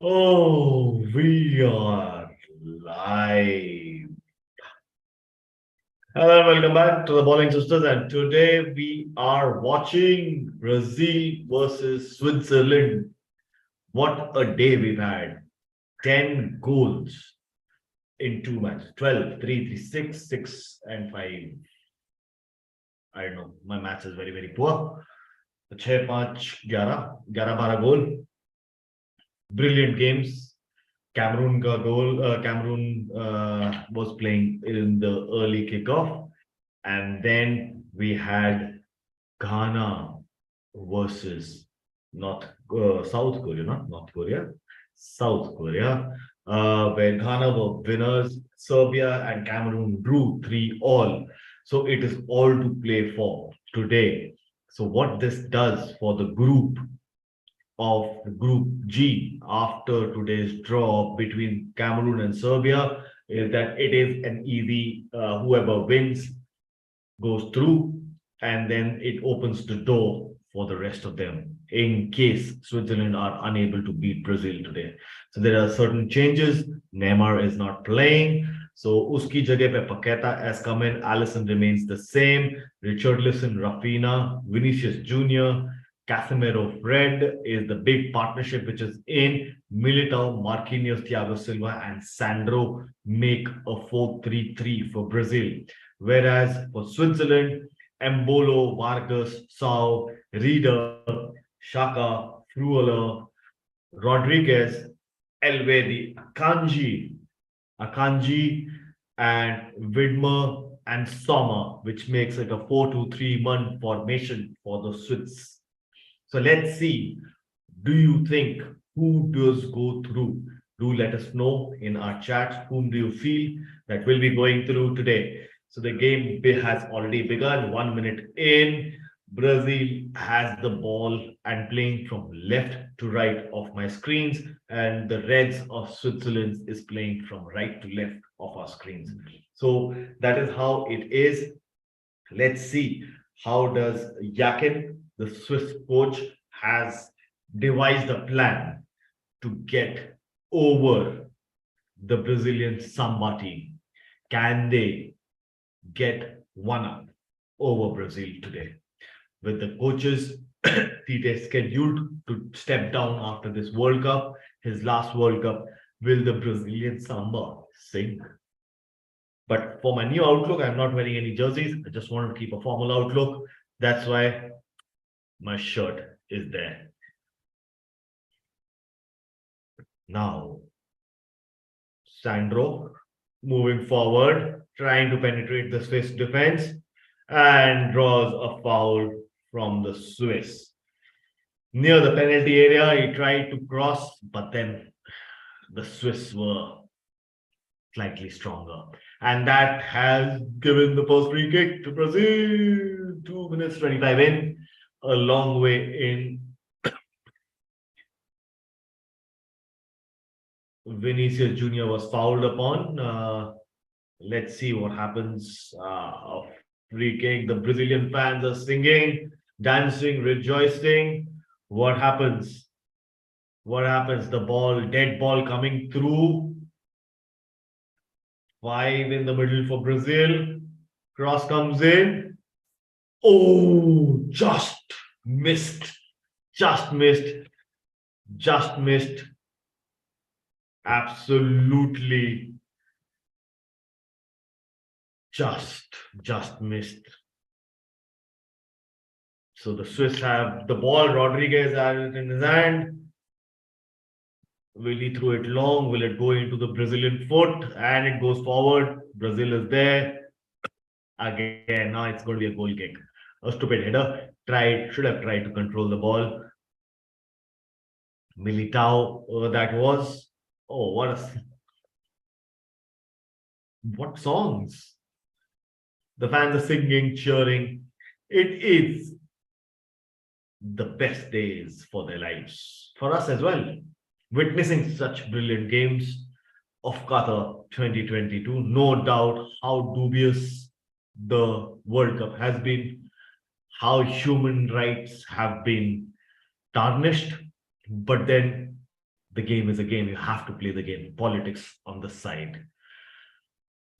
Oh, we are live. Hello, and welcome back to the Bowling Sisters. And today we are watching Brazil versus Switzerland. What a day we've had! 10 goals in two matches 12, 3, 3, 6, 6, and 5. I don't know. My maths is very, very poor. 6, 5, 11, 11, 12 goal. Brilliant games. Cameroon was playing in the early kickoff, and then we had Ghana versus North South Korea, not North Korea, South Korea, where Ghana were winners. Serbia and Cameroon drew 3-all. So it is all to play for today. So what this does for the group of Group G after today's draw between Cameroon and Serbia is that it is an easy, whoever wins goes through, and then it opens the door for the rest of them in case Switzerland are unable to beat Brazil today. So there are certain changes. Neymar is not playing. So Uski jagah pe Paqueta has come in. Allison remains the same. Richarlison, Rafinha, Vinicius Jr., Casemiro, Fred is the big partnership which is in. Militao, Marquinhos, Thiago Silva, and Sandro make a 4-3-3 for Brazil. Whereas for Switzerland, Embolo, Vargas, Sau, Rieder, Shaka, Fruola, Rodriguez, Elvedi, Akanji, and Widmer and Sommer, which makes it a 4-2-3-1 formation for the Swiss. So let's see. Do you think who does go through? Do let us know in our chat. Whom do you feel that will be going through today? So the game has already begun. 1 minute in. Brazil has the ball and playing from left to right of my screens, and the Reds of Switzerland is playing from right to left of our screens. So that is how it is. Let's see how does Yakin, the Swiss coach, has devised a plan to get over the Brazilian Samba team. Can they get one up over Brazil today? With the coaches, Tite scheduled to step down after this World Cup, his last World Cup, will the Brazilian Samba sing? But for my new outlook, I'm not wearing any jerseys. I just wanted to keep a formal outlook. That's why my shirt is there. Now, Sandro moving forward, trying to penetrate the Swiss defense, and draws a foul from the Swiss. Near the penalty area, he tried to cross, but then the Swiss were slightly stronger. And that has given the first free kick to Brazil. 2 minutes 25 in, a long way in. Vinicius Jr. was fouled upon. Let's see what happens. A free kick. The Brazilian fans are singing, dancing, rejoicing. What happens? What happens? The ball, dead ball coming through. 5 in the middle for Brazil. Cross comes in. Oh, just missed. Just missed. Just missed. Absolutely. Just missed. So the Swiss have the ball. Rodriguez has it in his hand. Will he throw it long? Will it go into the Brazilian foot? And it goes forward. Brazil is there. Again, now it's going to be a goal kick. A stupid header. Should have tried to control the ball. Militao, that was. Oh, what songs? The fans are singing, cheering. It is the best days for their lives. For us as well. Witnessing such brilliant games of Qatar 2022, no doubt how dubious the World Cup has been, how human rights have been tarnished, but then The game is a game. You have to play the game. Politics on the side.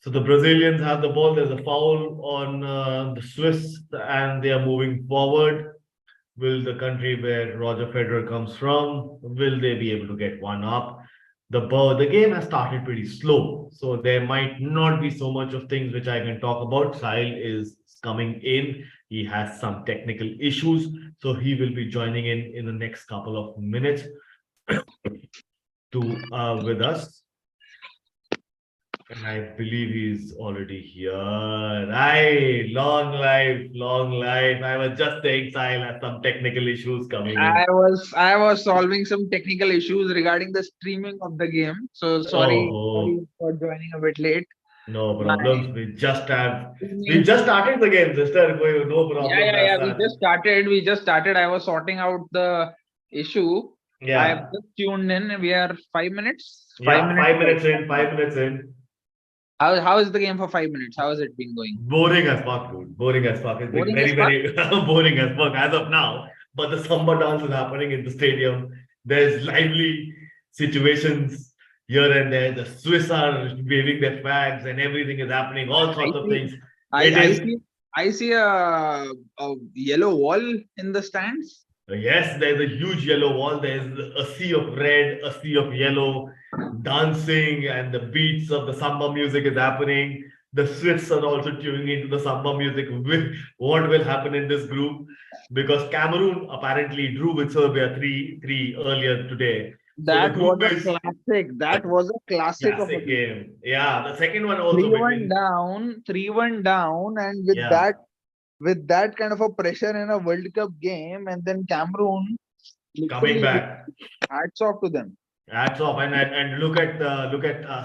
So the Brazilians have the ball. There's a foul on the Swiss, and they are moving forward. Will the country where Roger Federer comes from, will they be able to get one up? The game has started pretty slow, so there might not be so much of things which I can talk about. Sahil is coming in. He has some technical issues, so he will be joining in the next couple of minutes to with us. And I believe he's already here. Right. Long life, long life. I was just saying Sahil has some technical issues coming in. I was solving some technical issues regarding the streaming of the game. So sorry Oh, for joining a bit late. no My problems. We streaming. just started the game, sister. No Yeah, problems yeah, as yeah. such. We just started. I was sorting out the issue. I have Yeah. just tuned in. We are 5 minutes. Five Yeah. minutes. 5 minutes in, 5 minutes in. How is the game for 5 minutes? How has it been going? Boring as fuck, dude. Boring as fuck. It's been Boring as very, fuck. very boring as fuck as of now. But the samba dance is happening in the stadium. There's lively situations here and there. The Swiss are waving their flags and everything is happening. All I sorts of see. things. I It I is see. I see a yellow wall in the stands. Yes, there's a huge yellow wall. There's a sea of red, a sea of yellow, dancing, and the beats of the samba music is happening. The Swiss are also tuning into the samba music. What will happen in this group? Because Cameroon apparently drew with Serbia 3-3 earlier today. So the That group was a is classic. That was a classic of a classic game. game. Yeah, the second one also 3-1 between down, 3-1 down, and yeah with that kind of a pressure in a World Cup game, and then Cameroon coming literally back. hats off to them. Hats off and look at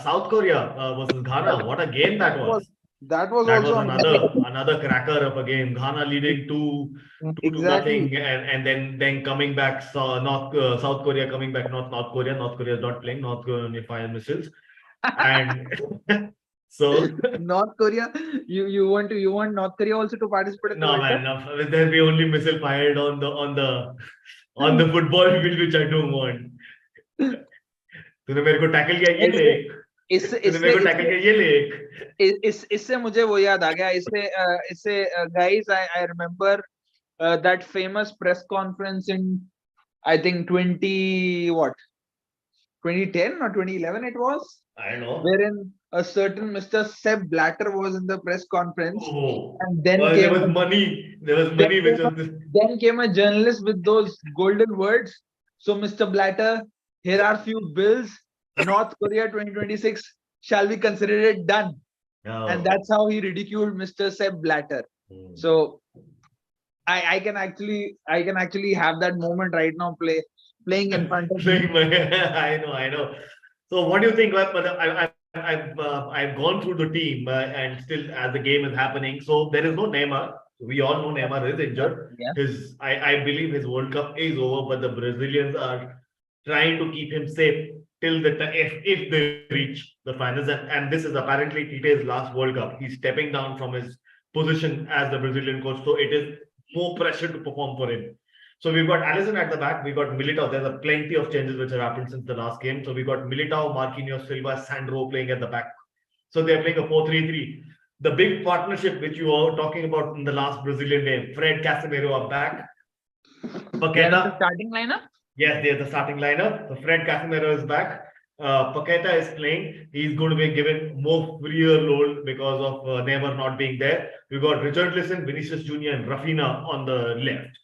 South Korea versus Ghana. What a game That that was was! that was That also was amazing. another cracker of a game. Ghana leading two to Exactly. nothing, and then coming back. South Korea coming back. Not North Korea. North Korea is not playing. North Korea only fire missiles, and so North Korea, you want North Korea also to participate in the no World Cup? man, no, there'll be only missile fired on the football field, which I don't want. तूने मेरे को tackle किया ये ले इससे इससे तूने मेरे इससे को टैकल इससे किया ये ले इससे मुझे वो याद आ गया इससे guys I remember that famous press conference in I think 2010 or 2011 it was, I don't know. wherein a certain Mr. Seb Blatter was in the press conference, Oh, and there was money. There was then money which came a, was then came a journalist with those golden words. So, Mr. Blatter, here are few bills. North Korea 2026 shall be considered done, and oh. that's how he ridiculed Mr. Seb Blatter. Hmm. So, I can actually have that moment right now playing in front of me. I know. So, what do you think? I've gone through the team and still, as the game is happening, so there is no Neymar. We all know Neymar is Yeah, injured. yeah. I believe his World Cup is over, but the Brazilians are trying to keep him safe till the time if they reach the finals. And this is apparently Tite's last World Cup. He's stepping down from his position as the Brazilian coach, so it is more pressure to perform for him. So we've got Allison at the back. We got Militao. There's a plenty of changes which have happened since the last game. So we got Militao, Marquinhos, Silva, Sandro playing at the back. So they're playing a 4-3-3. The big partnership which you were talking about in the last Brazilian game, Fred Casemiro are back. They're in the Paqueta, starting lineup. yes, they're the starting lineup. So Fred Casemiro is back. Paqueta is playing. He's going to be given more freer role because of Neymar not being there. We got Richard Lisson, Vinicius Junior, and Rafinha on the left.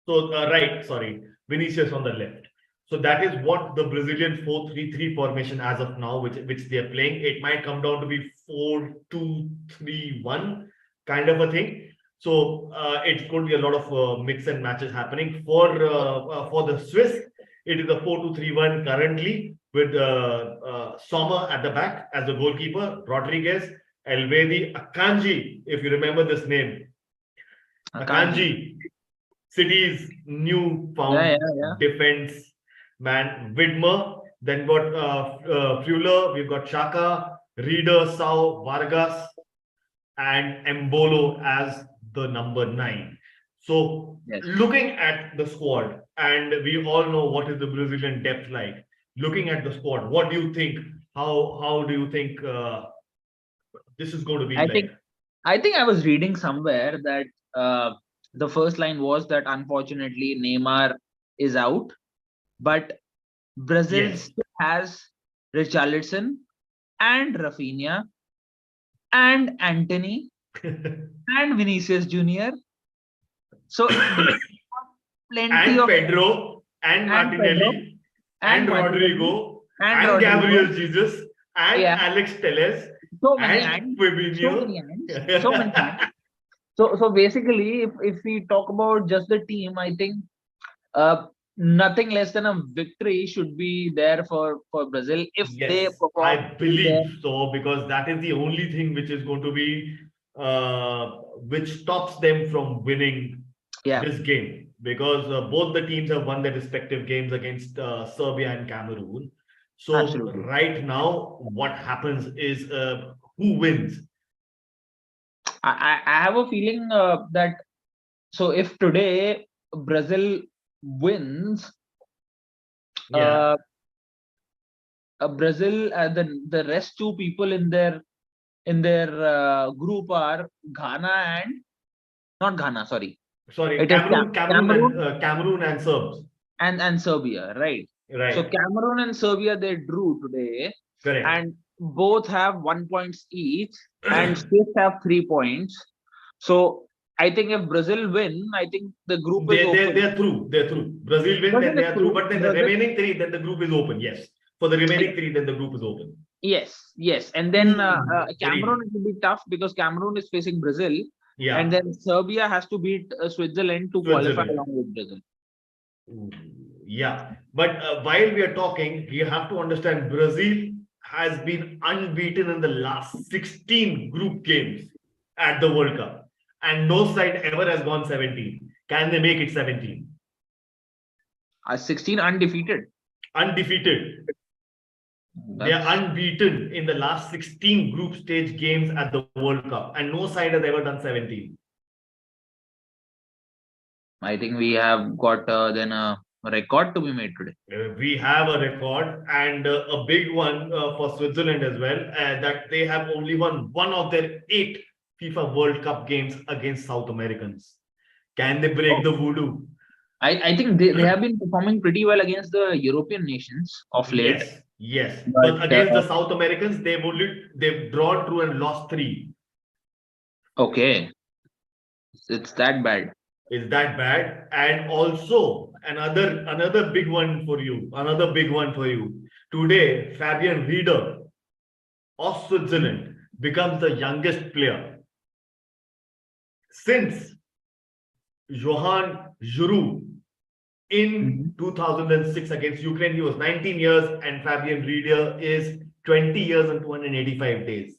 So right, sorry, Vinicius on the left. So that is what the Brazilian 4-3-3 formation as of now, which they are playing. It might come down to be 4-2-3-1 kind of a thing. So it's going to be a lot of mix and matches happening for the Swiss. It is a 4-2-3-1 currently with Sommer at the back as the goalkeeper, Rodriguez, Elvedi, Akanji, if you remember this name, Akanji, City's new found Yeah. defense man, Widmer. Then got Fuller, we've got Shaka, Reader, Sau, Vargas, and Embolo as the number 9. So Yes. looking at the squad, and we all know what is the Brazilian depth like. looking at the squad, what do you think? How do you think this is going to be I like? think I was reading somewhere that the first line was that unfortunately Neymar is out, but Brazil Yes. still has Richarlison and Rafinha and Anthony and Vinicius Junior. So they have plenty And of Pedro and and Pedro Martinelli and and Martinelli Rodrigo and and Rodrigo. Gabriel Jesus and Yeah, Alex Telles so many and hands, so Fabinho. many hands, so many hands. So basically, if we talk about just the team, I think uh, nothing less than a victory should be there for Brazil if they Yes, perform I to their. believe so because that is the only thing which is going to be uh, which stops them from winning Yeah, this game because both the teams have won their respective games against Serbia and Cameroon. So absolutely. right now, what happens is who wins? I have a feeling that so if today Brazil wins, Yeah, uh, Brazil the rest two people in their group are Ghana and not Ghana, sorry, sorry, it is Cameroon Cameroon and Serbs. and Serbia, right? So Right, Cameroon and Serbia they drew today, correct. and both have 1 points each, and Swiss have 3 points. So I think if Brazil win, I think the group is open. They're through. They're through. Brazil win, then Brazil they is are through. through. But then the Brazil, remaining three, then the group is open. Yes. For the remaining three, then the group is open. yes, yes, and then Cameroon Very. it will be tough because Cameroon is facing Brazil, and Yeah. then Serbia has to beat Switzerland to qualify Switzerland. along with Brazil. Ooh, yeah. But while we are talking, you have to understand Brazil has been unbeaten in the last 16 group games at the World Cup. And no side ever has gone 17. Can they make it 17? 16 undefeated. Undefeated. They are That's unbeaten in the last 16 group stage games at the World Cup, and no side has ever done 17. I think we have got then a record to be made today. We have a record and a big one for Switzerland as well, that they have only won one of their 8 FIFA World Cup games against South Americans. Can they break Oh, the voodoo? I think they have been performing pretty well against the European nations of late, Yes, yes. But but against the South Americans, they've drawn through and lost three. okay, it's that bad. Is that bad? And also another big one for you. Another big one for you. Today, Fabian Rieder of Switzerland becomes the youngest player since Johan Giroud in Mhm. 2006 against Ukraine. He was 19 years, and Fabian Rieder is 20 years and 285 days.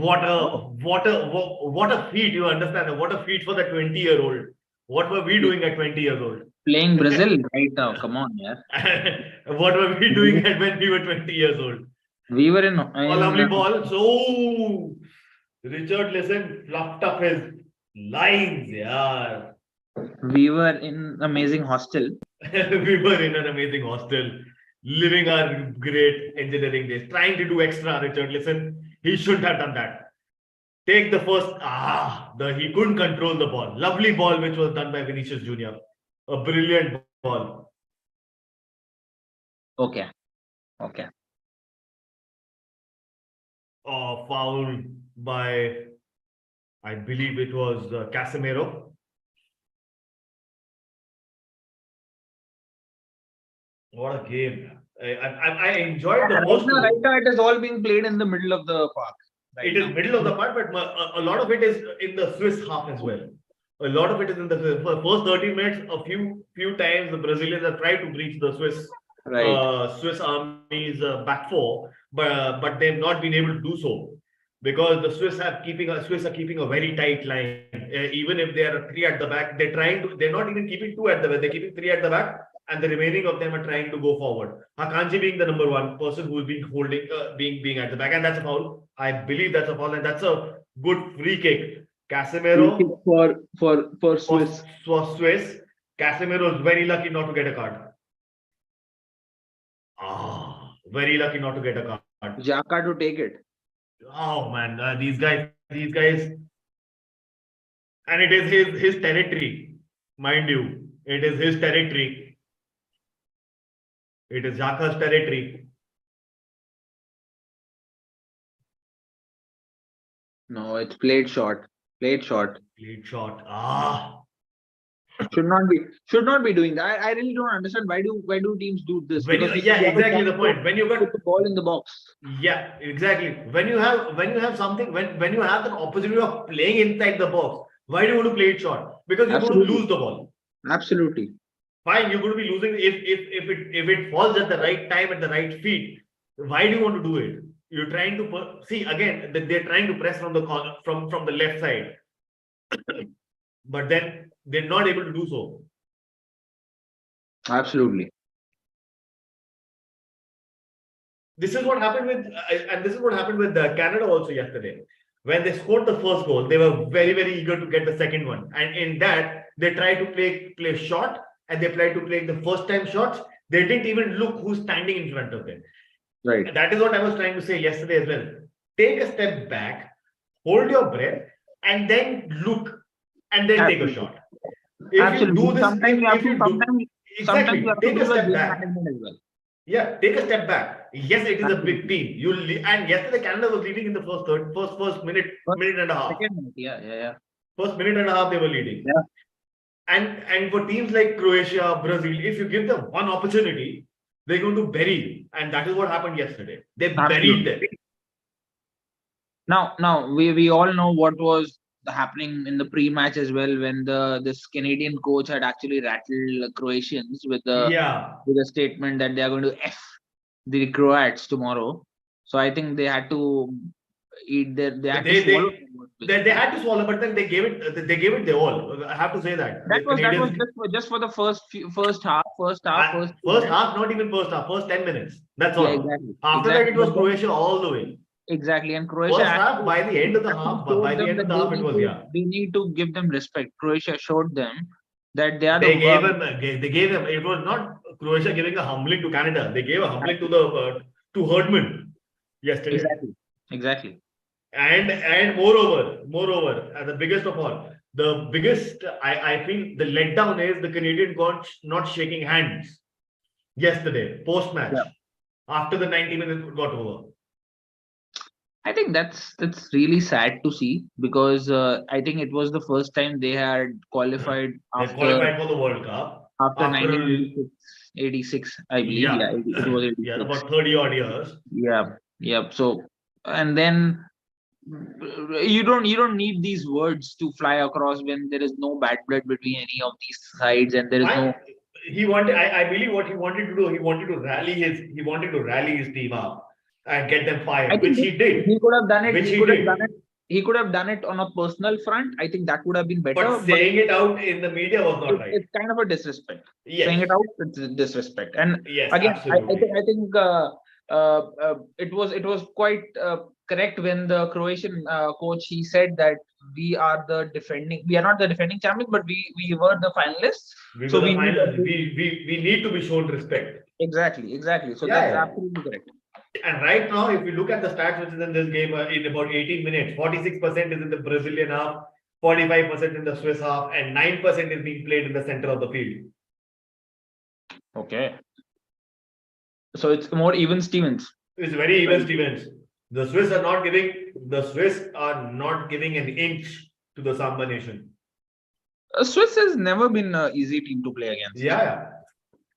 What Oh, a what a feat! You understand? What a feat for the 20-year-old. What were we doing at 20 years old? playing Brazil right now. Come on, yeah. What were we doing when we were 20 years old? We were Oh, lovely ball. So Richard Listen fluffed up his lines. Yeah. we were in amazing hostel. We were in an amazing hostel, living our great engineering days, trying to do extra. Richard Listen, he shouldn't have done that. Take the first. He couldn't control the ball. Lovely ball, which was done by Vinicius Junior. A brilliant ball. Okay, okay. Foul by, I believe it was Casemiro. What a game. I enjoyed the Right first now, two. it is all being played in the middle of the park right It is now. middle of the park, but a lot of it is in the Swiss half as well. A lot of it is in the first 30 minutes. A few times the Brazilians have tried to breach the Right. Swiss army's back four, but they've not been able to do so because the Swiss are keeping a very tight line. Even if they are three at the back, they're not even keeping two at the back. They're keeping three at the back, and the remaining of them are trying to go forward. Hakanji being the number one person who's been holding, being at the back, and that's a foul. I believe that's a foul, and that's a good free kick. Free kick Casemiro for for, Swiss. for Swiss. Casemiro is very lucky not to get a card. Very lucky not to get a card. Xhaka to take it. Oh man, these guys, and it is his territory, mind you. It is his territory. It is Xhaka's territory. No, it's played short. Played short. Played shot. Ah. Should not be doing that. I really don't understand why do teams do this? When you, Because yeah, you have a exactly chance the point. to When you got put the ball in the box. yeah, exactly. When you have something, when you have the opportunity of playing inside the box, why do you want to play it short? Because you're going to Absolutely. lose the ball. Absolutely. Fine, you're going to be losing if it falls at the right time at the right feet. Why do you want to do it? You're trying to see again that they're trying to press from the corner from the left side, but then they're not able to do so. Absolutely. This is what happened with and this is what happened with Canada also yesterday. When they scored the first goal, they were very eager to get the second one, and in that they tried to play short, and they tried to play the first time shots. They didn't even look who's standing in front of them. Right. That is what I was trying to say yesterday as well. Take a step back, hold your breath, and then look, and then take a shot. If Absolutely. you do this, Sometimes you have to. Sometimes you have to take do a the step game back. management as well. Yeah, take a step back. Yes, it is a big team. And yesterday Canada was leading in the first minute and a half. Second minute, yeah. First minute and a half they were leading. Yeah. And for teams like Croatia, Brazil, if you give them one opportunity, they're going to bury you. And that is what happened yesterday. They buried them. Now we all know what was happening in the pre-match as well, when this Canadian coach had actually rattled Croatians with a statement that they are going to F the Croats tomorrow. So I think they had to eat they had to swallow. They had to swallow, but then they gave it their all. I have to say that. That was just for the first half. First half, not even first half, first 10 minutes. That's all. Exactly. After that, it was Croatia all the way. Exactly, and Croatia. First half, by the end of the half, it was They need to give them respect. Croatia showed them that they are. They gave them. It was not Croatia giving a humbling to Canada. They gave a humbling to Herdman yesterday. Exactly. And moreover, the biggest of all, I feel the letdown is the Canadian coach not shaking hands yesterday post match after the 90 minutes got over. I think that's really sad to see, because I think it was the first time they had qualified for the World Cup after 1986, I believe. Yeah, it was 86. Yeah, about 30 odd years. Yeah. So, and then you don't need these words to fly across when there is no bad blood between any of these sides, and there is no. I believe what he wanted to do. He wanted to rally his team up and get them fired, which he did. He could have done it. He could have done it on a personal front. I think that would have been better. But saying it out in the media was not right. It's kind of a disrespect. Yes. Saying it out, it's disrespect. And yes, again, absolutely. I think it was quite correct when the Croatian coach, he said that we are not the defending champions, but we were the finalists. We need to be shown respect. Exactly. So that's absolutely correct. And right now, if you look at the stats which is in this game, in about 18 minutes, 46% is in the Brazilian half, 45% in the Swiss half, and 9% is being played in the center of the field. Okay. So it's more even Stevens. It's very even Stevens. The Swiss are not giving an inch to the Samba nation. Swiss has never been an easy team to play against. Yeah.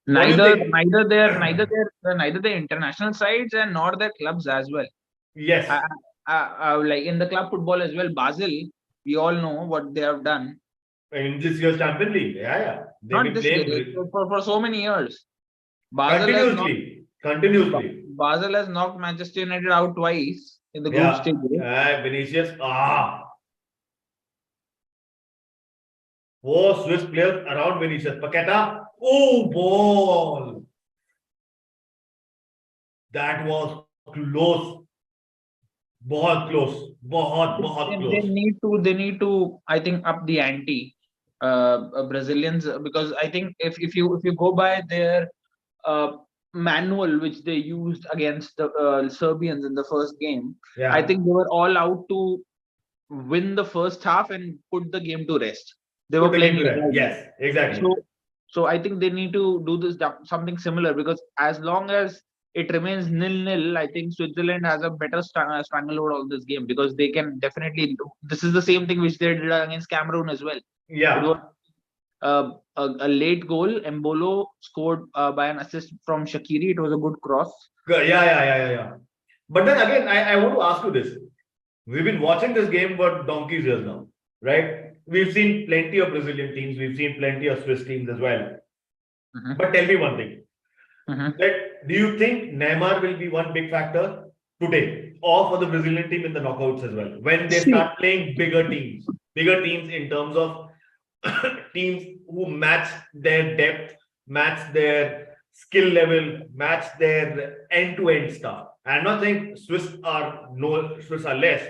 Neither their international sides and nor their clubs as well. Yes. Like in the club football as well, Basel, we all know what they have done. In this year's Champions League, Not this year, for so many years. Continuously. Basel has knocked Manchester United out twice in the group stage. Vinicius. Four Swiss players around Vinicius. Paqueta. Oh, ball. That was close. Bahut close. They need to, I think, up the ante, Brazilians, because I think if you go by their manual which they used against the Serbians in the first game, Yeah. I think they were all out to win the first half and put the game to rest. They were Put the game playing to like rest. that. Yes, exactly. So I think they need to do this something similar, because as long as it remains 0-0, I think Switzerland has a better stranglehold on this game, because they can definitely. This is the same thing which they did against Cameroon as well. It was Yeah. a late goal. Embolo scored by an assist from Shaqiri. It was a good cross. Yeah. But then again, I want to ask you this. We've been watching this game for donkey's years now, right? We've seen plenty of Brazilian teams, we've seen plenty of Swiss teams as well. Mhm. But tell me one thing. Mhm. That do you think Neymar will be one big factor today, or for the Brazilian team in the knockouts as well, when they See, start playing bigger teams in terms of teams who match their depth, match their skill level, match their end-to-end stuff. I'm not saying Swiss are less.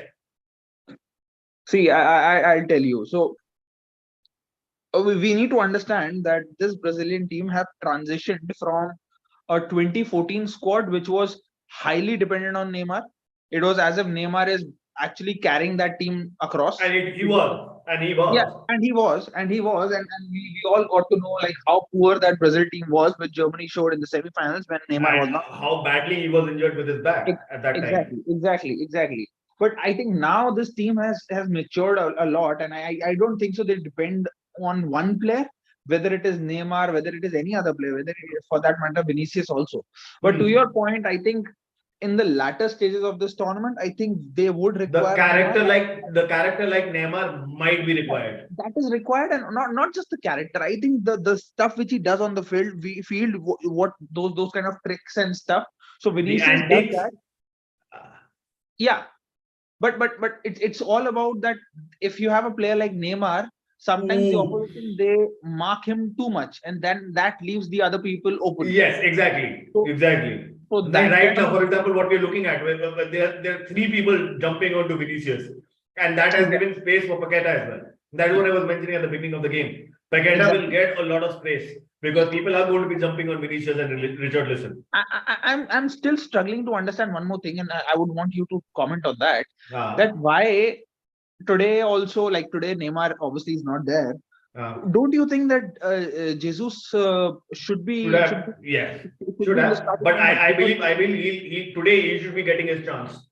see, I'll tell you. So we need to understand that this Brazilian team have transitioned from a 2014 squad, which was highly dependent on Neymar. It was as if Neymar is actually carrying that team across. And he was, and he Yeah, was. and we all got to know like how poor that Brazil team was, which Germany showed in the semi-finals when Neymar was And not. how badly he was injured with his back at that time. Exactly. But I think now this team has matured a lot, and I don't think so. They depend on one player, whether it is Neymar, whether it is any other player, whether it is, for that matter, Vinicius also. But to your point, I think in the latter stages of this tournament, I think they would require The character like Neymar might be required. that is required, and not just the character. I think the stuff which he does on the field, what those kind of tricks and stuff. So The Vinicius does antics. that. Yeah, but it's all about that. If you have a player like Neymar, sometimes the Ooh. opposition they mark him too much, and then that leaves the other people open. Yes, exactly. So, Exactly. so Like that right kind now, of for example, what we're looking at, there are three people jumping onto Vinicius, and that has given space for Paqueta as well. That is what I was mentioning at the beginning of the game. Paqueta will get a lot of space because people are going to be jumping on Vinicius and Richarlison. I'm still struggling to understand one more thing, and I would want you to comment on that. Ah. That why today also, like today Neymar obviously is not there. Don't you think that Jesus should be Should have, yes, should have. But I believe he today he should be getting his chance.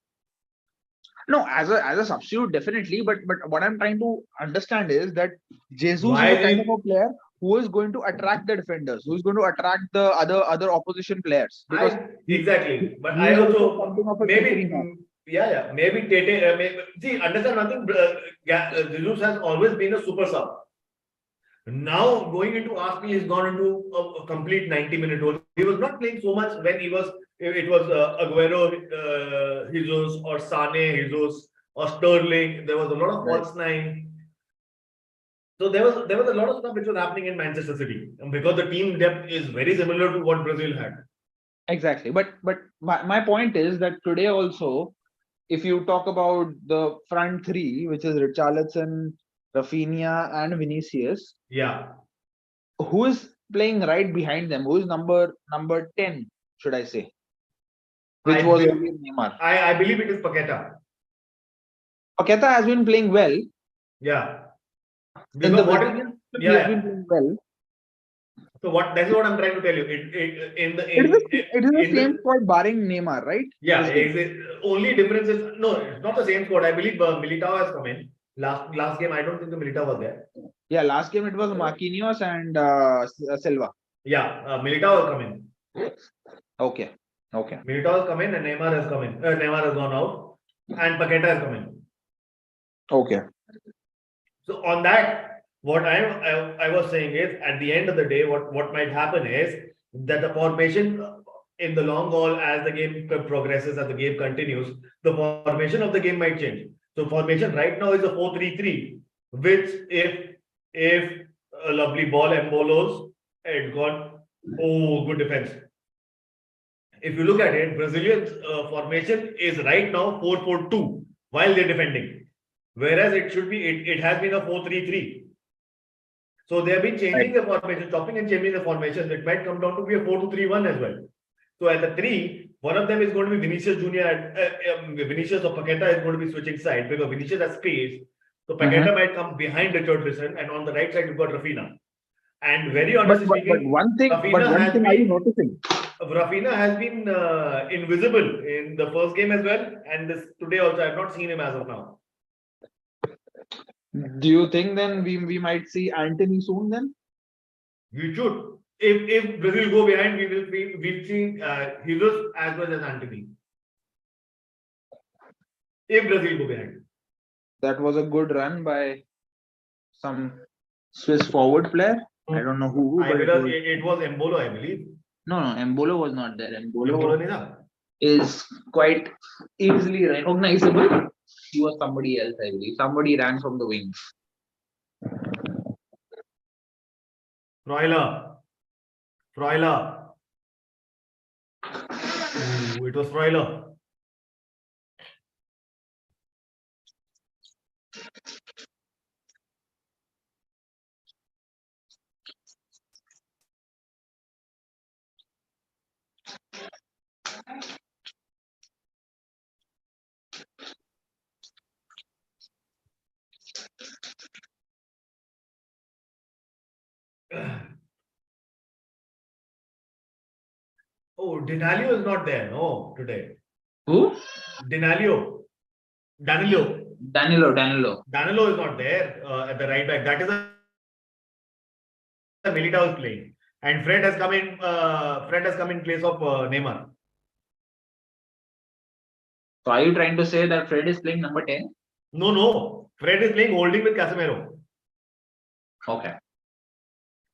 No, as a substitute, definitely. But what I'm trying to understand is that Jesus is Why a kind of a player who is going to attract the defenders, who is going to attract the other opposition players. Because exactly. But he I is also something of a maybe teaching yeah. Maybe Tete. See, understand one thing. Jesus has always been a super sub. Now going into Arsenal, he's gone into a complete 90-minute role. He was not playing so much when it was Aguero, Jesus, or Sane, Jesus, or Sterling. There was a lot of false nine. So there was a lot of stuff which was happening in Manchester City, because the team depth is very similar to what Brazil had. Exactly. But my point is that today also, if you talk about the front three, which is Richarlison, Rafinha, and Vinicius, yeah, who is playing right behind them? Who is number 10? Should I say? Which was Neymar. I believe it is Paqueta. Paqueta has been playing well. Yeah. In the Brazilian, he has been playing well. So that's what I'm trying to tell you. It is the same squad barring Neymar, right? Yeah, only difference is it's not the same squad. I believe Militao has come in. Last game, I don't think the Militao was there. Yeah, last game it was Marquinhos and Silva. Yeah, Militao has come in. Okay. Militao has come in and Neymar has come in. Neymar has gone out and Paqueta has come in. Okay. So on that, what I was saying is, at the end of the day, what might happen is that the formation in the long haul, as the game progresses, as the game continues, the formation of the game might change. So formation right now is a 4-3-3, which if a lovely ball Embolos, it got good defense. If you look at it, Brazilian formation is right now 4-4-2 while they're defending. Whereas it should be, it has been a 4-3-3. So they have been changing the formation, chopping and changing the formation. It might come down to be a 4-2-3-1 as well. So at the 3, one of them is going to be Vinicius Junior. Vinicius or Paqueta is going to be switching side because Vinicius has space. So Paqueta might come behind Richarlison, and on the right side you've got Rafinha. And very honestly but speaking, one thing, are you noticing? Rafinha has been invisible in the first game as well, and this today also. I have not seen him as of now. Do you think then we might see Anthony soon then? We should. If Brazil go behind, we'll see Jesus as well as Anthony. If Brazil go behind. That was a good run by some Swiss forward player. I don't know who. But it was Embolo, I believe. No, Embolo was not there. Embolo is quite easily recognizable. He was somebody else, I believe. Somebody ran from the wings. Freuler. Ooh, it was Freuler. Oh, Danilo is not there. No, today. Who? Danilo is not there at the right back. That is a Militao is playing, and Fred has come in. Fred has come in place of Neymar. So are you trying to say that Fred is playing number 10? No. Fred is playing holding with Casemiro. Okay.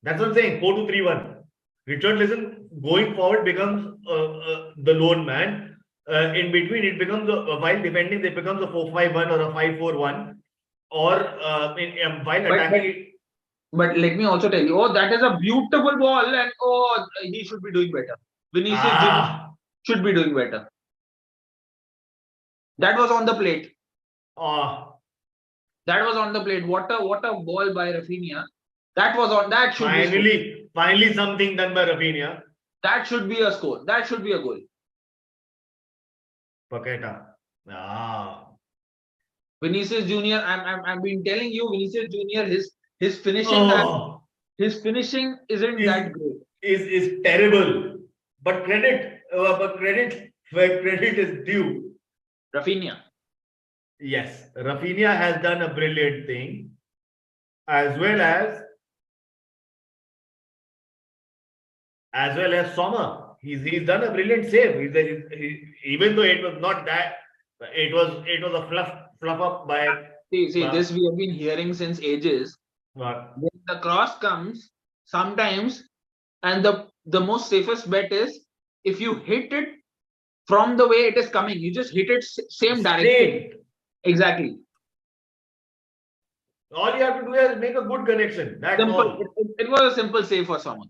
That's what I'm saying. 4-2-3-1. Richarlison going forward becomes the lone man. In between, it becomes while defending, it becomes a 4-5-1 or a 5-4-1. Or while attacking. But let me also tell you, that is a beautiful ball, and he should be doing better. Vinicius should be doing better. That was on the plate. That was on the plate. What a ball by Rafinha. That was on. That should finally something done by Rafinha. That should be a score. That should be a goal. Paqueta. Vinicius Junior. I've been telling you, Vinicius Junior. His finishing. His finishing isn't that great. Is terrible. But credit where credit is due. Rafinha. Yes, Rafinha has done a brilliant thing, as well as Sommer. He's done a brilliant save. Even though it was not that, it was a fluff up by. See, this we have been hearing since ages. What? When the cross comes, sometimes, and the most safest bet is if you hit it from the way it is coming, you just hit it same direction. Exactly. All you have to do is make a good connection. That's simple. all. It was a simple save for someone.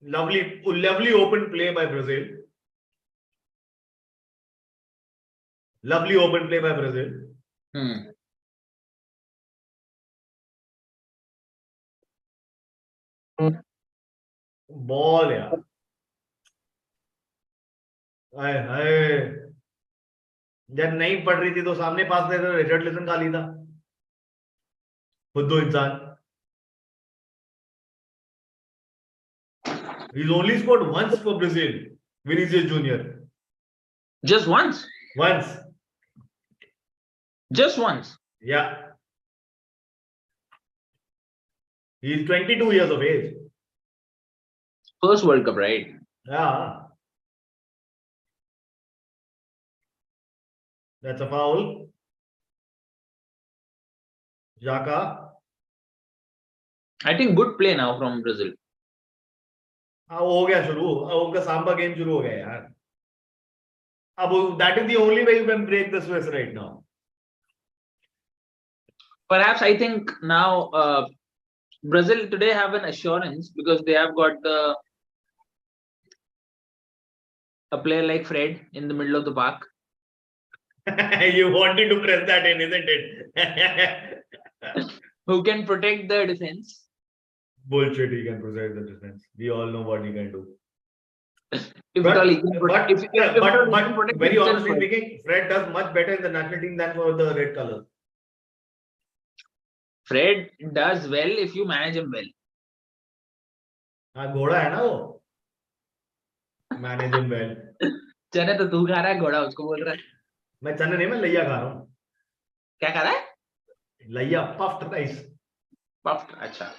Lovely open play by Brazil. Lovely open play by Brazil. Ball, yeah. जब नहीं पड़ रही थी तो सामने पास दे तो रिचर्डलिसन खा ली था खुद दो इंसान. He's only scored once for Brazil, Vinicius Junior. Just once? Just once? Yeah. He's 22 years of age. First World Cup, right? Yeah. That's a foul. Xhaka. I think good play now from Brazil. हो गया शुरू. उनका Samba game शुरू हो गया यार. अब that is the only way you can break the Swiss right now. Perhaps I think now Brazil today have an assurance because they have got a player like Fred in the middle of the park. You wanted to press that in, isn't it? Who can protect the defense. Bullshit, he can process the distance. We all know what he can do. If at all he can protect, if at all he can protect very himself, honestly right? speaking, Fred does much better in the national team than for the red colors. Fred does well if you manage him well. हाँ घोड़ा है ना वो. Manage him well. चने तो तू खा रहा है, घोड़ा उसको बोल रहा है. मैं चने नहीं, मैं लैया खा रहा हूँ. क्या खा रहा है? लैया, puffed rice. Puffed, अच्छा.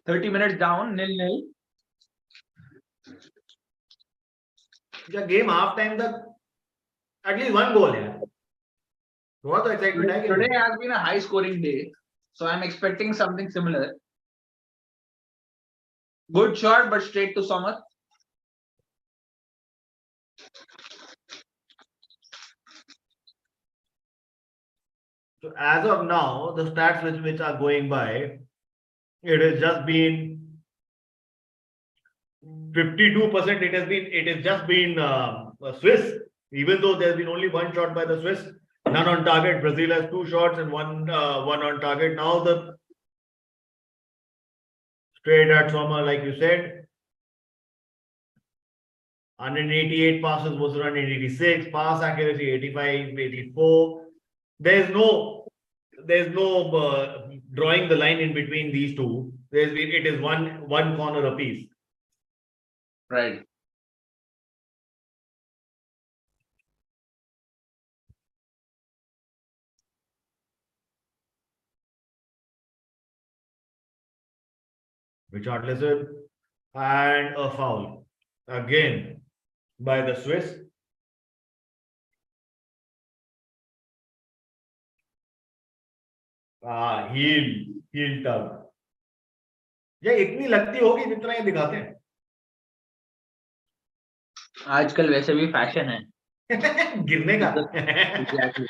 "30 minutes down, 0-0. या गेम हाफ टाइम तक एटलीस्ट वन गोल है. थोड़ा तो एक्साइटमेंट है. Today has been a high scoring day, so I'm expecting something similar. Good shot, but straight to Somat. So as of now, the stats which are going by, it has just been 52%. It has just been Swiss, even though there's been only one shot by the Swiss, none on target. Brazil has 2 shots and one on target. Now the straight at Sommer, like you said, 188 passes versus 186, pass accuracy 85, 84. There's no drawing the line in between these two. It is one corner apiece. Right. Richarlison and a foul again by the Swiss. Heel tug. ये इतनी लगती होगी जितना ये दिखाते हैं. आजकल वैसे भी फैशन है. गिरने का. Exactly.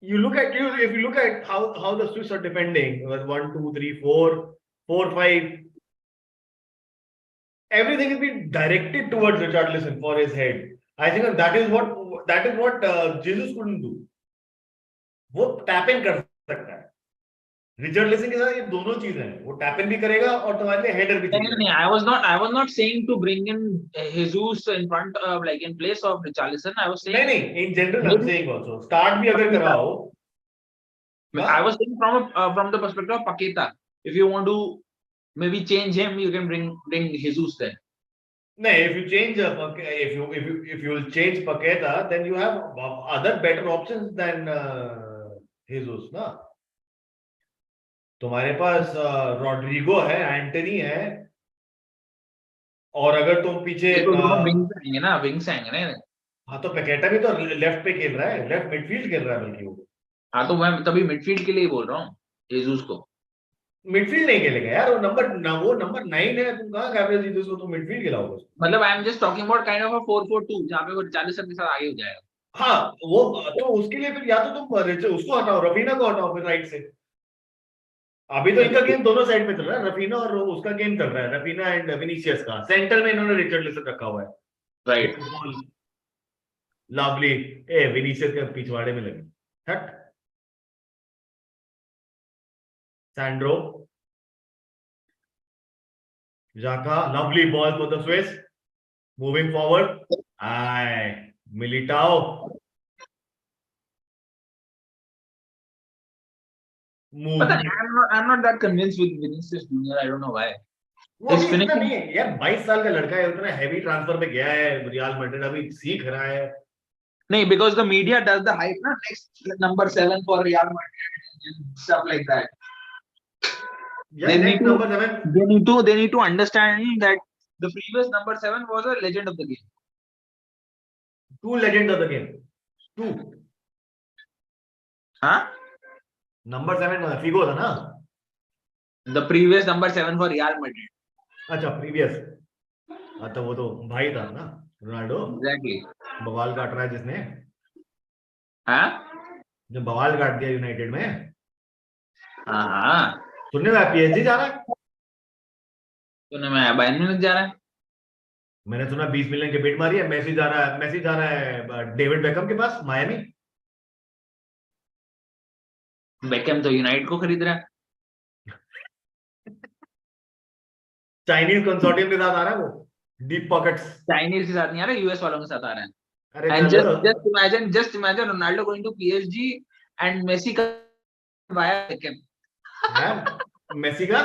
If you look at how the Swiss are defending, 1, 2, 3, 4, 4, 5, everything has been directed towards Richarlison for his head. I think that is what Jesus couldn't do. वो टैप इन कर सकता है. रिचर्डलिसन के साथ ये दोनों चीजें हैं. वो टैप इन भी करेगा और तुम्हारे लिए हेडर भी नहीं, I was not saying to bring in Jesus in front of, like, in place of Richarlison. I was saying नहीं in general I'm saying also start भी अगर कराओ. I was saying from the perspective of Paqueta. If you want to maybe change him, you can bring Jesus there. No, if you change if you will change Paqueta, then you have other better options than Jesus, ना. तुम्हारे पास Rodrigo है, Antony है, और अगर तुम पीछे wings आएंगे ना. हाँ तो पैकेटा भी तो लेफ्ट पे खेल रहा है, लेफ्ट मिडफील्ड खेल रहा है बल्कि वो. हाँ तो मैं तभी मिडफील्ड के लिए बोल रहा हूँ जेसूस को. मिडफील्ड नहीं खेलेगा यार, वो नंबर 9 है. तुम कहाँ गैब्रियल जीसस को तुम मिडफील्ड खिलाओगे. मतलब I am just talking about kind of a 4-4-2 जहाँ पे वो रिचार्लिसन के साथ आगे हो जाएगा. हाँ वो तो उसके लिए फिर या तो तुम उसको हटाओ, रफीना को हटाओ फिर राइट से. अभी तो इनका गेम दोनों साइड में चल रहा है. रफीना और उसका गेम चल रहा है, रफीना एंड विनीसियस का. सेंटर में इन्होंने रिचर्डलिसन रखा हुआ है. राइट. लवली. विनीसियस के पिछवाड़े में लगे. हट. Sandro, Xhaka, lovely ball for the Swiss. Moving forward, Militao. But I'm not that convinced with Vinicius Junior. I don't know why. वो भी इतना नहीं है यार. 22 साल का लड़का है, उतना हैवी ट्रांसफर पे गया है रियल मैड्रिड, अभी सीख रहा है. नहीं, because the media does the hype, na, next number 7 for Real Madrid and stuff like that. Yeah, they need to understand that the previous number 7 was a legend of the game. 2 legends of the game. 2. Huh? Number 7 Figo था ना. The previous number 7 for Real Madrid. अच्छा previous. तो वो तो भाई था ना, Ronaldo. Exactly. बवाल काट रहा है जिसने. हाँ? जो बवाल काट दिया यूनाइटेड में. हाँ. सुनने में पीएसजी जा रहा है. सुनने में बायर्न म्यूनिख जा रहा है. मैंने सुना 20 मिलियन की बिड मारी है, मैसी जा रहा है डेविड बेकम के पास मायामी। बेकहम तो यूनाइटेड को खरीद रहा है। चाइनीज कंसोर्टियम के साथ आ रहा है वो, डीप पॉकेट्स। चाइनीज के साथ नहीं आ रहा, यूएस वालों के साथ आ रहा है। अरे And चलो। just imagine Ronaldo going to PSG and Messi via Beckham. है मेसी का।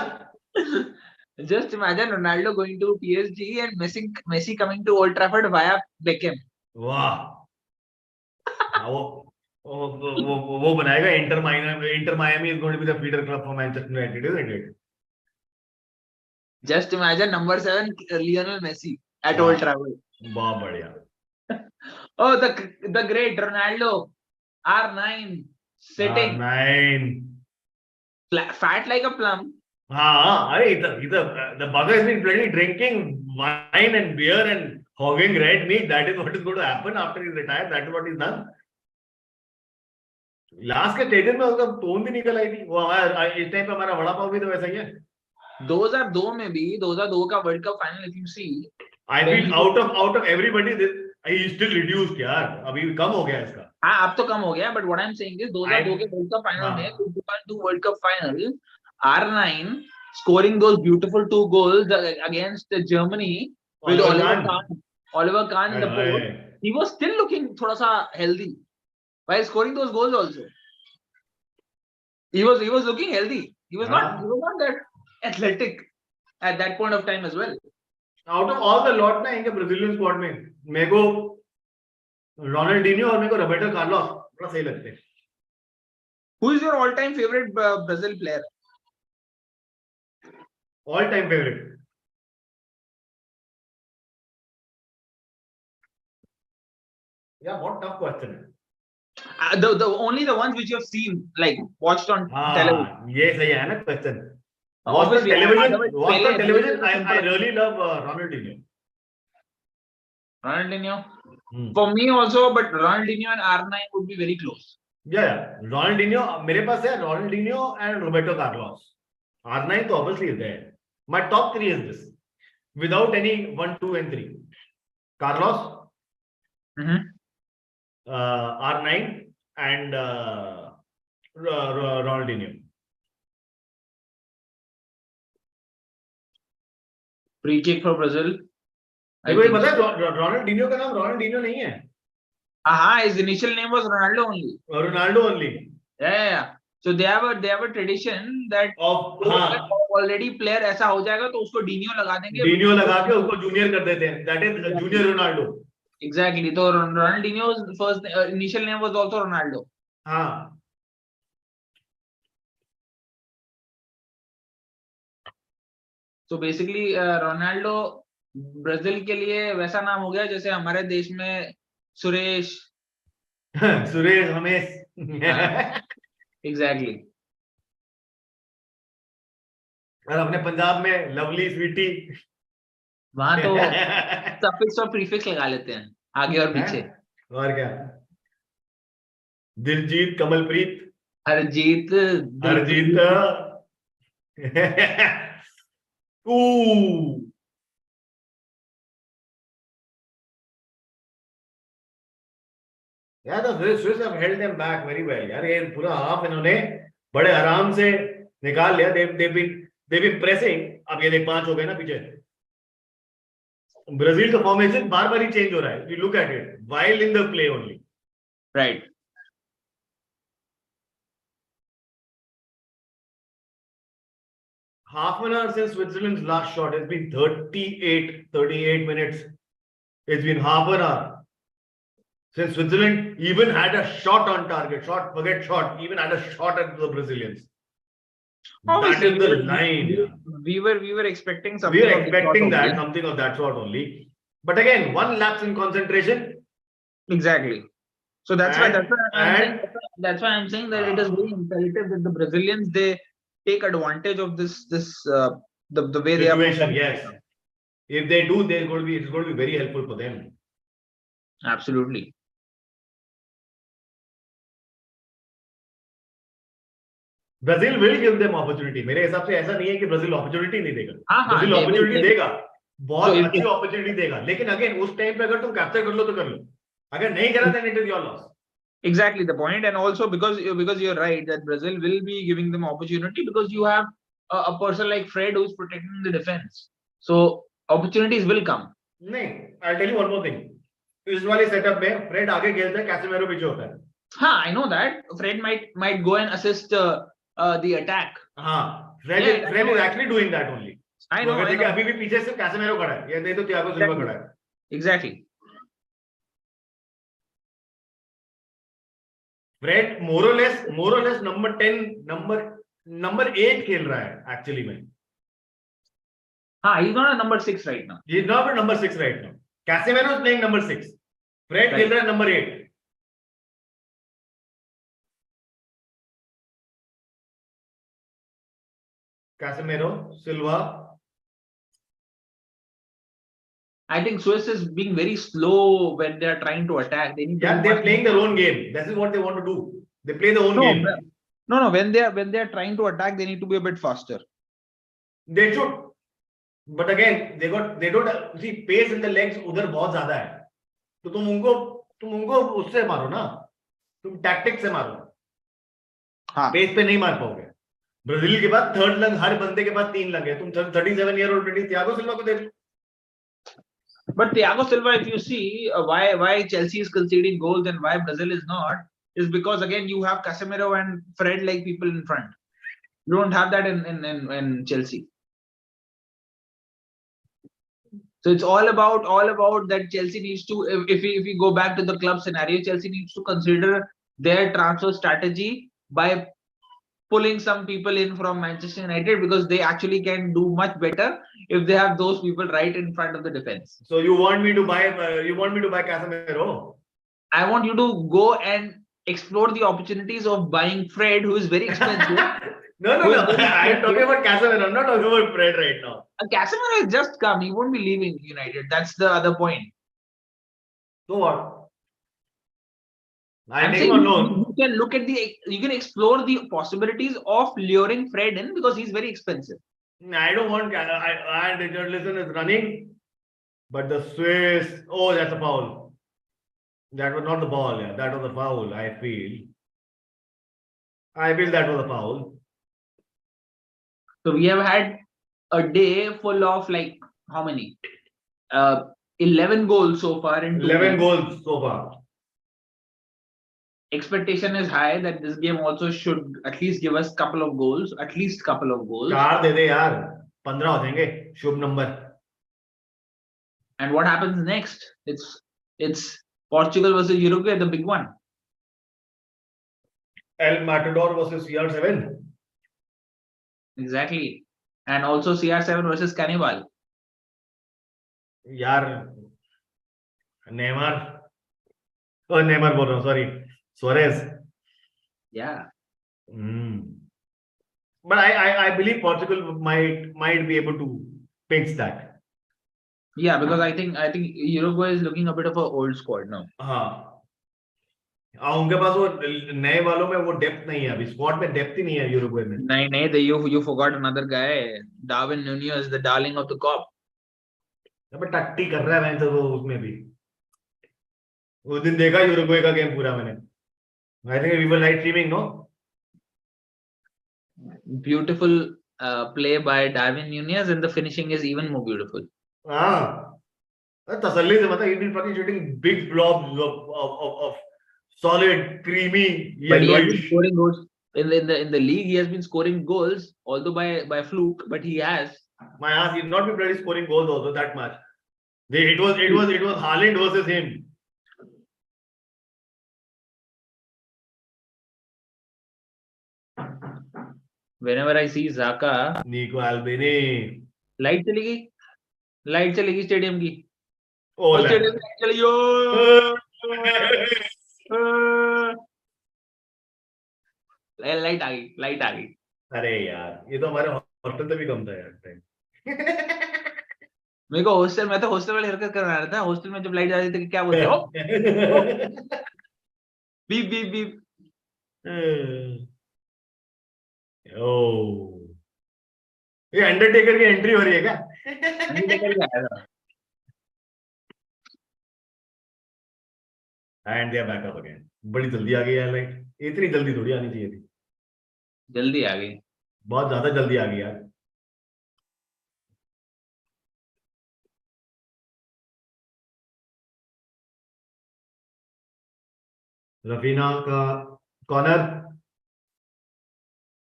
Just imagine Ronaldo going to PSG and Messi coming to Old Trafford via Beckham. वाह। हाँ, वो बनाएगा Inter Miami is going to be the feeder club for Manchester United, isn't it? Just imagine number 7 Lionel Messi at Old वाह, Trafford. बहुत बढ़िया। Oh, the great Ronaldo, R9 sitting R9। fat like a plum. हाँ, अरे इधर the bugger has been bloody drinking wine and beer and hogging red meat. That is what is going to happen after he's retired. That is what he's done. Last के stages में उसका tone भी निकल आई थी। वो हमारा इस time पे हमारा वड़ा पाव भी तो वैसा ही है। 2002 में भी 2002 का world cup final if you see, I feel out of everybody he is still reduced यार, अभी कम हो गया इसका। हाँ अब तो कम हो गया, but what I'm saying is 2002 के वर्ल्ड कप फाइनल में 2002 world cup final R9 scoring those beautiful 2 goals against Germany with Oliver Kahn in the post. He was still looking थोड़ा सा healthy while scoring those goals also. He was looking healthy. He was not that athletic at that point of time as well. Out of all the lot ना इनके Brazilian squad में मेरे को Ronaldinho और मेरे को रोबर्टो कार्लोस बड़ा सही लगते हैं। Who is your all-time favorite Brazil player? All-time favorite? Yeah, what tough question. The only the ones which you have seen, like watched on television. ये सही है ना question. Obviously, watched on television. I really love Ronaldinho. Ronaldinho. For me also, but Ronaldinho and R9 would be very close. Yeah, Ronaldinho मेरे पास है Ronaldinho and Roberto Carlos. R9 तो obviously is there. My top 3 is this, without any 1, 2 and 3. Carlos, R9 and Ronaldinho. Free kick for Brazil. देखो ये पता है Ronaldinho का नाम Ronaldinho नहीं है। हाँ, his initial name was Ronaldo only. Ronaldo only. Yeah. So they have a tradition that already player ऐसा हो जाएगा तो उसको डीनियो लगा देंगे। डीनियो लगा के उसको जूनियर कर देते हैं। That is junior Ronaldo. Exactly. तो Ronaldinho's first initial name was also Ronaldo. हाँ। So basically Ronaldo ब्राजील के लिए वैसा नाम हो गया जैसे हमारे देश में सुरेश रमेश। एग्जैक्टली। और अपने पंजाब में लवली स्वीटी। वहां तो सफिक्स और प्रीफिक्स लगा लेते हैं आगे और पीछे। और क्या, दिलजीत, कमलप्रीत, हरजीत। यार the Swiss have held them back very well यार। ये पूरा हाफ इन्होंने बड़े आराम से निकाल लिया। they've been pressing। अब ये देख 5 हो गए ना पीछे। ब्राजील का फॉर्मेशन बार बार ही चेंज हो रहा है। You look at it while in the play only. Right. Half an hour since Switzerland's last shot. It's been 38 minutes. It's been half an hour since Switzerland even had a shot on target. Forget shot, even had a shot at the Brazilians. Obviously, that is the line. We were expecting something. We were expecting something of that sort only. But again, one lapse in concentration. Exactly. So that's why I'm saying that it is very imperative that the Brazilians they take advantage of the way they are. Yes. If they do, it's going to be very helpful for them. Absolutely. Brazil will give them opportunity. मेरे हिसाब से ऐसा नहीं है कि Brazil opportunity नहीं देगा। Brazil opportunity देगा, बहुत So अच्छी अपॉर्चुनिटी देगा, लेकिन अगेन उस टाइम पे अगर तुम कैप्चर कर लो तो कर लो, अगर नहीं करा then it is your loss. exactly the point, and also because you're right that Brazil will be giving them opportunity because you have a person like Fred who's protecting the defense. So opportunities will come. नहीं, I tell you one more thing, इस वाले setup में Fred आगे खेलता है, कैसेमेरो पीछे होता है. हाँ, I know that Fred might go and assist the attack. हाँ, Fred is actually doing that only. I तो know, अगर I देखिए know. अभी भी पीछे से कैसेमेरो खड़ा है, ये नहीं तो थियागो सिल्वा खड़ा है. Exactly. फ्रेड मोरलेस नंबर 10 नंबर 8 खेल रहा है एक्चुअली में. हाँ, he's not a number 6 right now. He is not a number 6 right now. Casemiro is playing number 6. Fred खेल रहा है number 8. Casemiro, Silva. I think Swiss is being very slow when they are trying to attack. They need to Yeah, be they're much playing their own game. This is what they want to do. They play their own no, game. no. When they are trying to attack, they need to be a bit faster. They should. But again, they don't see pace in the legs उधर बहुत ज्यादा है. तो तुम उनको उससे मारो ना, तुम टैक्टिक्स से मारो. हाँ. पेस पे नहीं मार पाओगे. ब्राजील के पास थर्ड लंग, हर बंदे के पास 3 लंग है. तुम 37 ईयर ओल्ड थियागो सिल्वा को दे दो. But Thiago Silva, if you see why Chelsea is conceding goals and why Brazil is not, is because again you have Casemiro and Fred like people in front. You don't have that in Chelsea. So it's all about that Chelsea needs to, if we go back to the club scenario, Chelsea needs to consider their transfer strategy by pulling some people in from Manchester United, because they actually can do much better if they have those people right in front of the defense. So you want me to buy Casemiro? I want you to go and explore the opportunities of buying Fred, who is very expensive. No. I am talking about Casemiro. I'm not talking about Fred right now. Casemiro has just come. He won't be leaving United. That's the other point. So what? I'm saying you can look at you can explore the possibilities of luring Fred in because he's very expensive. I don't want. And Richarlison is running, but the Swiss. Oh, that's a foul. That was not the ball. Yeah, that was a foul. I feel that was a foul. So we have had a day full of like how many? 11 goals so far in 11 goals so far. Expectation is high that this game also should at least give us couple of goals, at least couple of goals. 4 दे दे यार, 15 हो जाएंगे, शुभ number. And what happens next? It's Portugal versus Uruguay, the big one. El Matador versus CR7. Exactly. And also CR7 versus Cannibal. यार, Neymar बोल रहा हूँ, sorry. Suarez. Yeah. But I believe Portugal might be able to fix that. Yeah, because I think Uruguay is looking a bit of an old squad now. हाँ. उनके पास वो नए वालों में वो डेप्थ नहीं है, अभी स्क्वाड में डेप्थ ही नहीं है यूरुग्वे में. नहीं, you forgot another guy, Darwin Nunez, the darling of the COP. अबे टट्टी कर रहा है मैं तो वो उसमें भी. उस दिन देखा यूरुग्वे का गेम पूरा मैंने. I think we were live streaming, no? Beautiful play by Darwin Nunez, and the finishing is even more beautiful. तसल्ली से मतलब, he been fucking shooting big blobs of solid, creamy, But he has been yellowish. scoring goals in the league. He has been scoring goals, although by fluke, but he has. My ass, he's not been bloody scoring goals also that much. It was Haaland versus him. Whenever I see Xhaka, Nico Albini. Light चलेगी stadium की. Oh, stadium में चली light आ गई. अरे यार, ये तो हमारे हॉस्टल पे भी कम था यार टाइम. मेरे को मैं तो हॉस्टल वाली हरकत करवा रहा था. हॉस्टल में जब लाइट जाती थी क्या बोलते हो? Beep beep beep. Oh. ये अंडरटेकर की एंट्री हो रही है क्या? And they are back up again. बड़ी जल्दी आ गई यार लाइट. इतनी जल्दी थोड़ी आनी चाहिए थी. जल्दी आ गई. बहुत ज्यादा जल्दी आ गई यार. रफीना का corner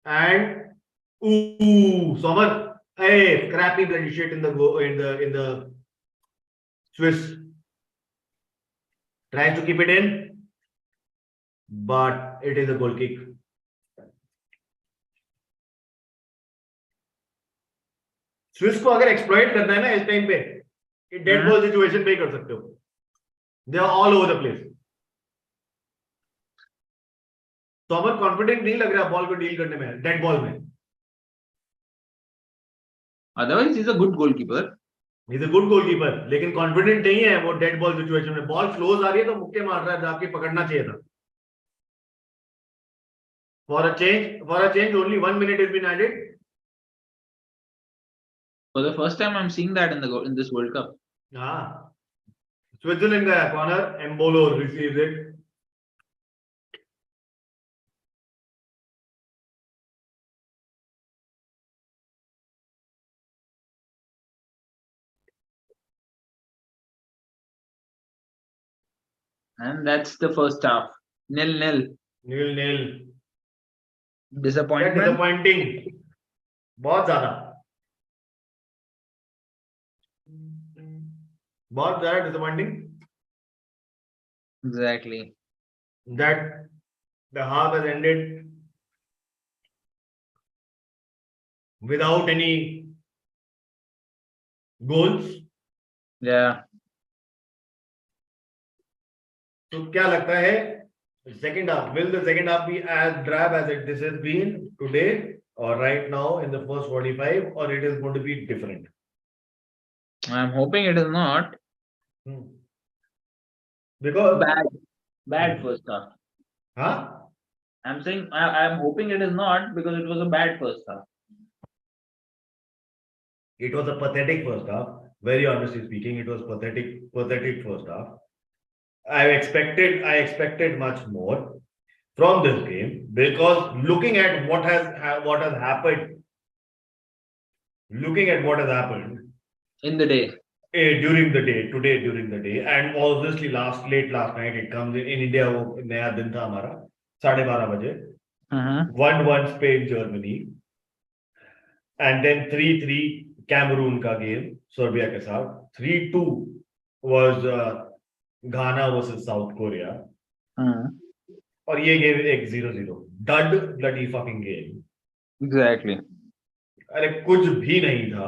and Sommer, hey, scrappy bloody shit in the Swiss. Tries to keep it in, but it is a goal kick. Swiss को अगर एक्सप्लॉइट करना है ना इस टाइम पे, डेड बॉल सिचुएशन पे ही कर सकते हो. They are all over the place. Sommer confident नहीं लग रहा बॉल को डील करने में डेड बॉल में. Otherwise is a good goalkeeper. Is a good goalkeeper, लेकिन कॉन्फिडेंट नहीं है वो डेड बॉल सिचुएशन में. बॉल क्लोज आ रही है तो मुक्के मार रहा है, जाके पकड़ना चाहिए था. For a change, only 1 minute has been added. For the first time, I'm seeing that in this World Cup. हाँ, स्विट्जरलैंड का corner, Embolo receives it. And that's the first half. 0-0. 0-0. Disappointment. Disappointing. बहुत ज्यादा. बहुत ज्यादा disappointing. Exactly. That the half has ended without any goals. Yeah. तो क्या लगता है second half? Will the second half be as drab as this has been today or right now in the first 45, or it is going to be different? I'm hoping it is not. Because bad first half. Huh? I'm saying I'm hoping it is not, because it was a bad first half. It was a pathetic first half. Very honestly speaking, it was pathetic first half. I expected much more from this game, because looking at what has happened In the day. during the day, and obviously late last night it comes in India. वो नया दिन था हमारा 12:30 बजे. 1-1 Spain Germany, and then 3-3 Cameroon का game Serbia के साथ. 3-2 was Ghana versus South Korea. और ये गेम एक 0-0 dud bloody fucking game. Exactly. अरे कुछ भी नहीं था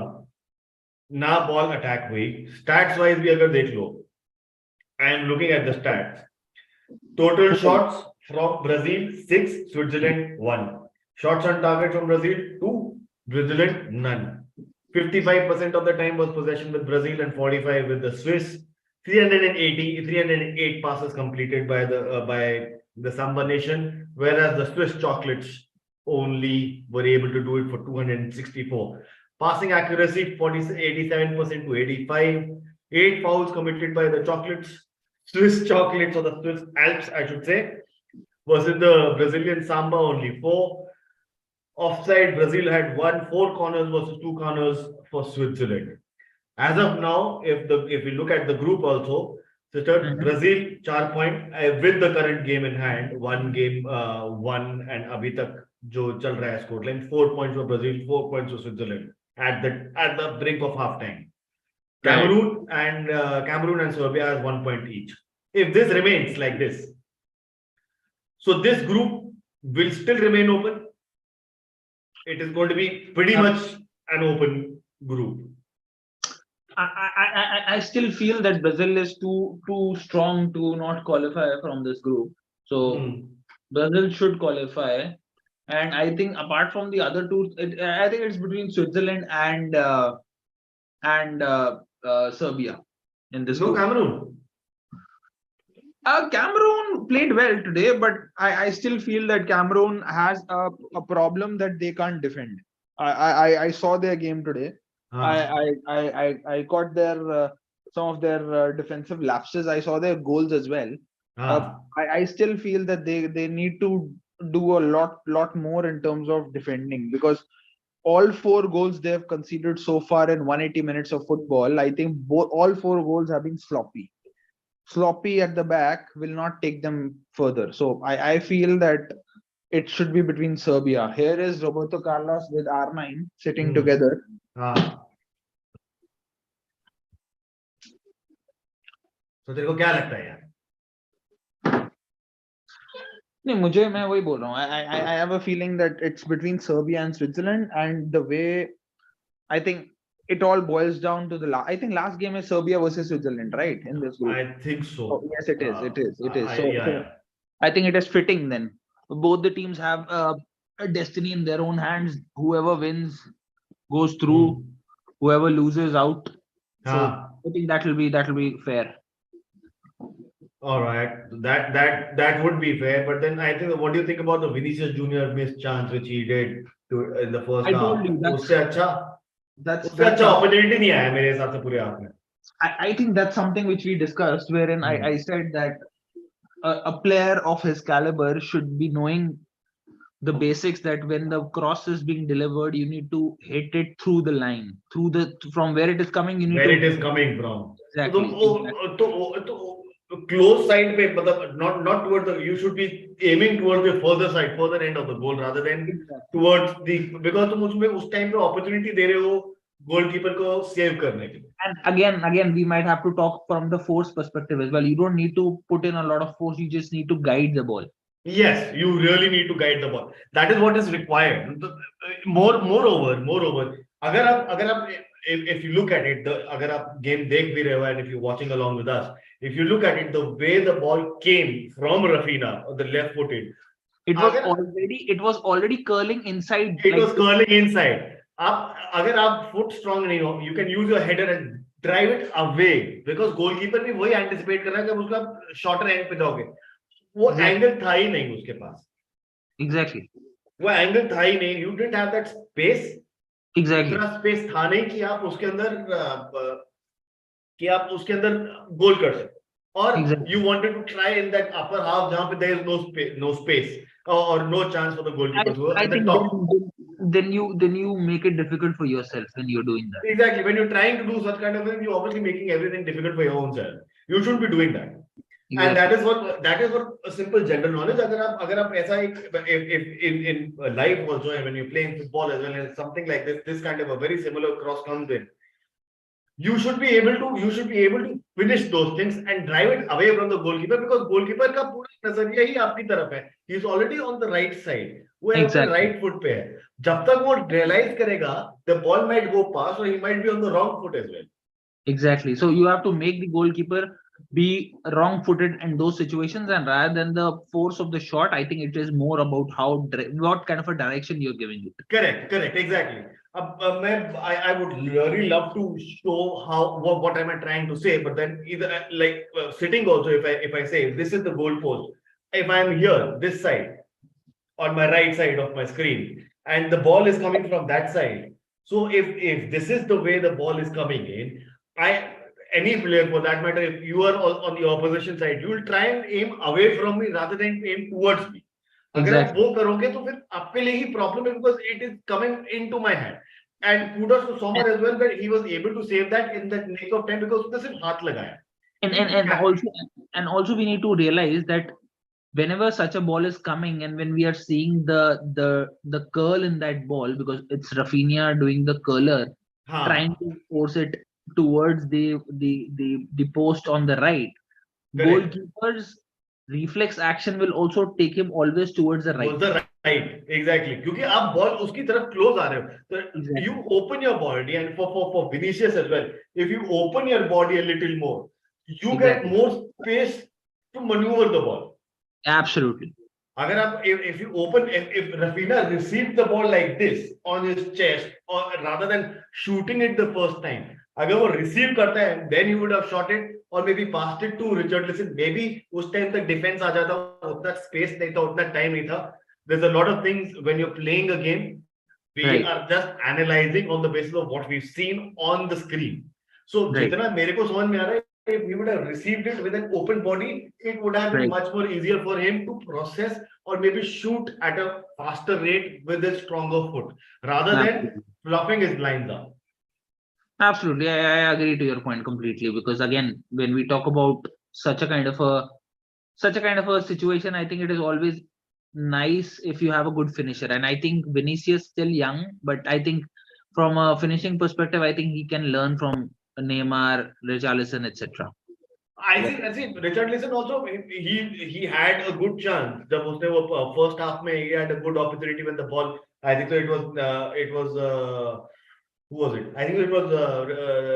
ना. बॉल अटैक हुई. स्टैट्स वाइज भी अगर देख लो, I am looking at the stats. Total shots from Brazil 6, Switzerland 1. Shots on target from Brazil 2, Switzerland none. 55% of the time was possession with Brazil and 45 with the Swiss. 308 passes completed by the Samba nation, whereas the Swiss chocolates only were able to do it for 264. Passing accuracy 87% to 85. 8 fouls committed by the Swiss chocolates, or the Swiss Alps, I should say, versus the Brazilian Samba only 4. Offside, Brazil had 4 corners versus 2 corners for Switzerland. As of now, if we look at the group also, Brazil 4 point with the current game in hand, 1 game won, and abhi tak jo chal raha hai scoreline, 4 points for Brazil, 4 points for Switzerland at the brink of half time. Cameroon and Serbia has 1 point each. If this remains like this, so this group will still remain open. It is going to be pretty much an open group. I still feel that Brazil is too strong to not qualify from this group. So Brazil should qualify. And I think apart from the other two, I think it's between Switzerland and Serbia in this group. Cameroon. Cameroon played well today, but I still feel that Cameroon has a problem that they can't defend. I saw their game today. हाँ I caught their some of their defensive lapses. I saw their goals as well. हाँ I still feel that they need to do a lot more in terms of defending, because all four goals they have conceded so far in 180 minutes of football, I think all four goals have been sloppy at the back, will not take them further. So I feel that it should be between Serbia. Here is Roberto Carlos with R9 sitting together. हाँ तो तेरे को क्या लगता है यार? नहीं, मुझे मैं वही बोल रहा हूँ. I have a feeling that it's between Serbia and Switzerland, and the way I think it all boils down to I think last game is Serbia versus Switzerland, right? In this group. I think so. Oh, yes, it is. It is. Yeah. I think it is fitting then. Both the teams have a destiny in their own hands. Whoever wins goes through. Whoever loses out. So I think that will be fair. All right, that would be fair. But then I think, what do you think about the Vinicius Junior missed chance which he did in the first half? I told you that's opportunity नहीं आया मेरे हिसाब से पूरे half में. I think that's something which we discussed, wherein I said that a player of his caliber should be knowing the basics, that when the cross is being delivered, you need to hit it through the line, from where it is coming. You need where it is coming from. Exactly. तो close side पे, मतलब not towards the, you should be aiming towards the further end of the goal rather than towards the, because तुम उसमें उस time पे opportunity दे रहे हो goalkeeper को save करने के लिए. And again we might have to talk from the force perspective as well. You don't need to put in a lot of force, you just need to guide the ball. Yes, you really need to guide the ball. That is what is required. Moreover, अगर आप if you look at it, अगर आप game देख भी रहे हो, and if you're watching along with us, if you look at it, the way the ball came from Rafinha, the left-footed, it was already curling inside. It was curling inside. अगर आप foot strong नहीं हो, you can use your header and drive it away, because goalkeeper भी वही anticipate कर रहा है कि उसका shorter end पे जाओगे. वो angle था ही नहीं उसके पास. Exactly. वो angle था ही नहीं. You didn't have that space. Exactly. इतना space था नहीं कि आप उसके अंदर goal कर सके. Or you wanted to try in that upper half जहाँ पे there is no space or no chance for the goalkeeper. I think then you make it difficult for yourself when you're doing that. Exactly. When you're trying to do such kind of thing, you're obviously making everything difficult for your own self. You shouldn't be doing that. Exactly. And that is what a simple general knowledge. अगर आप ऐसा if in life also, and when you're playing football as well, and something like this kind of a very similar cross comes in, you should be able to finish those things and drive it away from the goalkeeper, because goalkeeper का पूरा नजरिया ही आपकी तरफ है. He is already on the right side. वो अपने right foot पे है. जब तक वो realize करेगा, the ball might go past, or he might be on the wrong foot as well. Exactly. So you have to make the goalkeeper be wrong-footed in those situations, and rather than the force of the shot, I think it is more about what kind of a direction you're giving it. Correct, exactly. I would really love to show what am I trying to say, but then either sitting also, if I say this is the goal post, if I'm here this side on my right side of my screen, and the ball is coming from that side, so if this is the way the ball is coming in, any player for that matter, if you are on the opposition side, you will try and aim away from me rather than aim towards me. अगर आप वो करोगे तो फिर आपके लिए ही problem है, because it is coming into my hand. And kudos to Sommer as well, that he was able to save that in that nick of time, because उसने सिर्फ हाथ लगाया. And also we need to realize that whenever such a ball is coming, and when we are seeing the curl in that ball, because it's Rafinha doing the curler, trying to force it towards the post on the right. Correct. Goalkeeper's reflex action will also take him always towards the right. Towards the right, exactly. क्योंकि आप ball उसकी तरफ close आ रहे हो, so exactly. You open your body, and for Vinicius as well, if you open your body a little more, you exactly. Get more space to maneuver the ball. Absolutely. अगर आप if you open, if Rafinha received the ball like this on his chest, or rather than shooting it the first time, अगर वो receive करता है, then he would have shot it or maybe passed it to Richarlison. Maybe उस time तक defense आ जाता, उतना space नहीं था, उतना time नहीं था. There's a lot of things when you're playing a game. We Right. are just analyzing on the basis of what we've seen on the screen. So Right. जितना मेरे को समझ में आ रहा है, if he would have received it with an open body, it would have been Right. much more easier for him to process or maybe shoot at a faster rate with a stronger foot rather than Absolutely. fluffing his lines up. Absolutely, I agree to your point completely, because again, when we talk about such a kind of a situation, I think it is always nice if you have a good finisher. And I think Vinicius still young, but I think from a finishing perspective, I think he can learn from Neymar, Richarlison, etc. I think Richarlison also he had a good chance. जब उसने वो first half में he had a good opportunity when the ball. I think so it was who was it? I think it was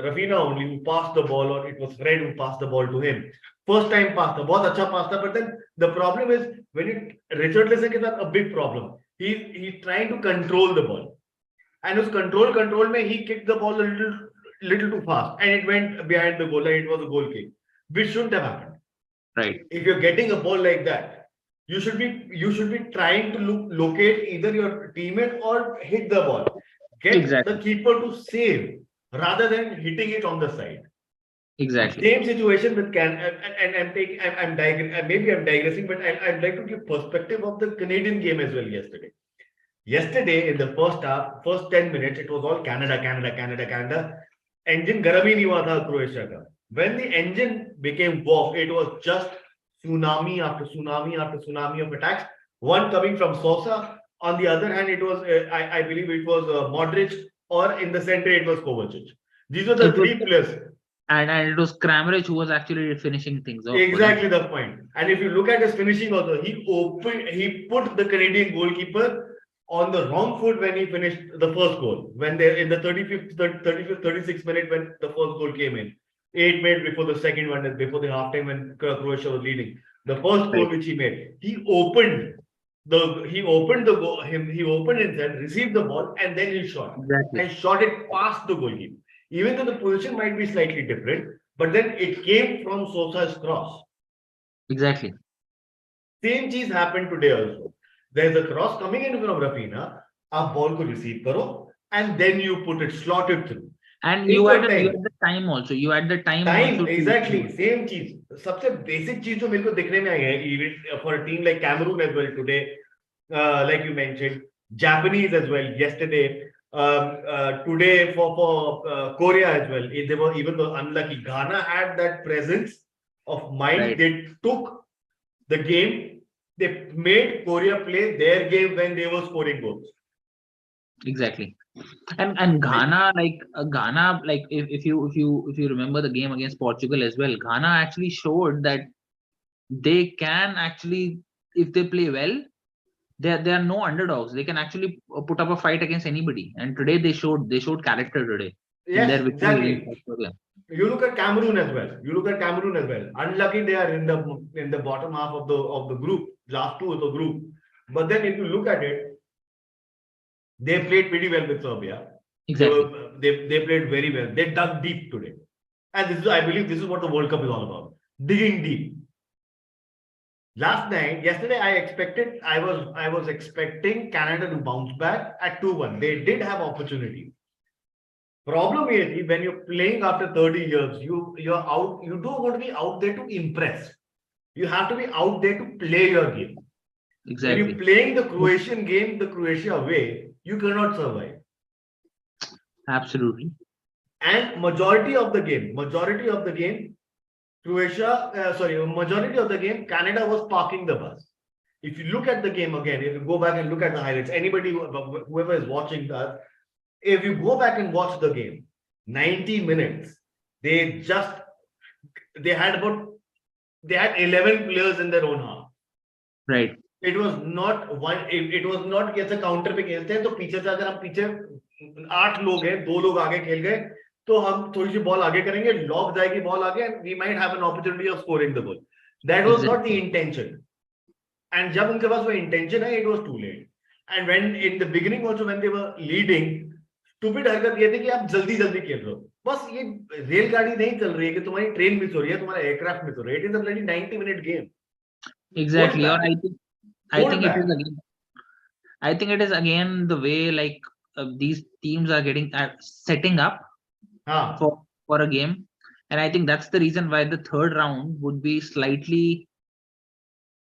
Rafinha only who passed the ball, or it was Fred who passed the ball to him. First time pass था, बहुत अच्छा pass था. But then the problem is when Richarlison के साथ a big problem. He's trying to control the ball, and his control में he kicked the ball a little too fast, and it went behind the goal, and it was a goal kick, which shouldn't have happened. Right. If you're getting a ball like that, you should be trying to locate either your teammate or hit the ball. Get Exactly. the keeper to save rather than hitting it on the side. Exactly. Same situation with maybe I'm digressing, but I'd like to give perspective of the Canadian game as well yesterday. Yesterday in the first half, first 10 minutes, it was all Canada. Engine garam hi nahi hua tha Croatia ka. When the engine became warm, it was just tsunami after tsunami after tsunami of attacks. One coming from Sosa. On the other hand, it was I believe it was Modric, or in the center it was Kovacic. These were the It was- three players. And it was Kramaric who was actually finishing things off. Exactly the point. And if you look at his finishing also, he put the Canadian goalkeeper on the wrong foot when he finished the first goal. When they in the 35th, 36th minute when the first goal came in. 8 minutes before the second one, before the halftime when Croatia was leading. The first goal which he made, he opened the goal, he opened himself, received the ball, and then he shot. Exactly. And shot it past the goalkeeper. Even though the position might be slightly different, but then it came from Sosa's cross. Exactly. Same cheese happened today also. There's a cross coming in from Rafinha, a ball को receive karo, and then you put it, slot it through. And Equal you had time. the time also. You had the time Time, also to- exactly, same cheese. सबसे basic चीज जो मेरे को दिखने में आई है, even for a team like Cameroon as well today, like you mentioned, Japanese as well yesterday, today for Korea as well. They were even though unlucky. Ghana had that presence of mind. Right. They took the game. They made Korea play their game when they were scoring goals. Exactly. And Ghana, if you remember the game against Portugal as well, Ghana actually showed that they can actually, if they play well, they are no underdogs. They can actually put up a fight against anybody. And today they showed character today. in their Yes, victory exactly. against Australia. You look at Cameroon as well. Unlucky they are in the bottom half of the group, last two of the group. But then if you look at it, they played pretty well with Serbia. Exactly. They played very well. They dug deep today. And I believe this is what the World Cup is all about. Digging deep. Yesterday, I was expecting Canada to bounce back at 2-1. They did have opportunity. Problem is, when you're playing after 30 years, you're out. You don't want to be out there to impress. You have to be out there to play your game. Exactly. When you're playing the Croatian game, the Croatia way, you cannot survive. Absolutely. And majority of the game, Canada was parking the bus. If you look at the game again, if you go back and look at the highlights, whoever is watching that, if you go back and watch the game, 90 minutes, they had 11 players in their own half. Right. It was not one. It was not कैसे counter पे खेलते हैं तो पीछे से अगर हम पीछे 8 लोग हैं 2 लोग आगे खेल गए तो हम थोड़ी सी बॉल आगे करेंगे लॉक जाएगी बॉल आगे and we might have an opportunity of scoring the goal. That was not the intention. And जब उनके पास वो intention है, it was too late. And when in the beginning also when they were leading, stupid हरकत ये थी कि आप जल्दी जल्दी खेल रहे हो. बस ये रेलगाड़ी नहीं चल रही है कि तुम्हारी ट्रेन मिस हो रही है, तुम्हारा एयरक्राफ्ट मिस हो रहा है. It is a bloody 90-minute game. Exactly. Or I think Hold it is back. again. I think it is again the way like these teams are getting setting up हाँ for a game, and I think that's the reason why the third round would be slightly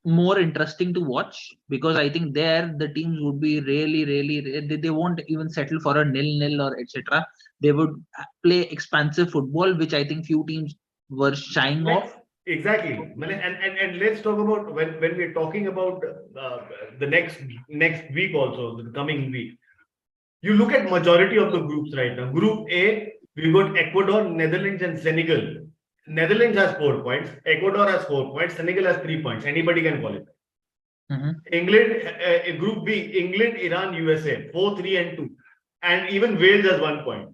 more interesting to watch, because I think there the teams would be they won't even settle for a 0-0 or etc. They would play expansive football, which I think few teams were shying like off. exactly. And let's talk about when we're talking about the next week also, the coming week. You look at majority of the groups right now. Group A, we got Ecuador, Netherlands, and Senegal. Netherlands has 4 points. Ecuador has 4 points. Senegal has 3 points. Anybody can qualify. England, Group B, England, Iran, USA, 4, 3, and 2. And even Wales has 1 point.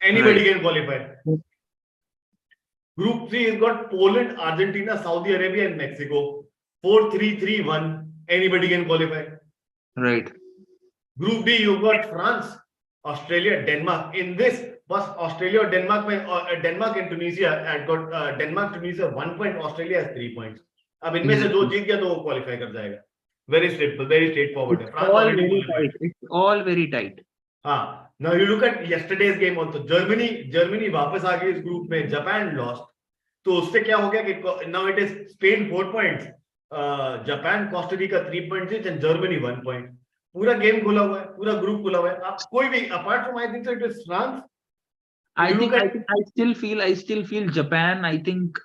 Anybody can qualify. Group C has got Poland, Argentina, Saudi Arabia, and Mexico. 4, 3, 3, 1. Anybody can qualify. Right. Group B, you've got France, Australia, Denmark. In this, first Australia or Denmark, Denmark and Tunisia had got Denmark, Tunisia 1 point, Australia has 3 points. अब इनमें से जो जीत गया तो वो qualify कर जाएगा. Very straightforward. It's France all already very qualified. tight. It's all very tight. हाँ. Now you look at yesterday's game also. Germany वापस आ गई इस group में. Japan lost. तो उससे क्या हो गया कि now it is Spain 4 points, Japan, Costa Rica 3 points and Germany 1 point. पूरा गेम खुला हुआ है, पूरा ग्रुप खुला हुआ है. आप कोई भी apart from I think so it is France. I still feel Japan, I think,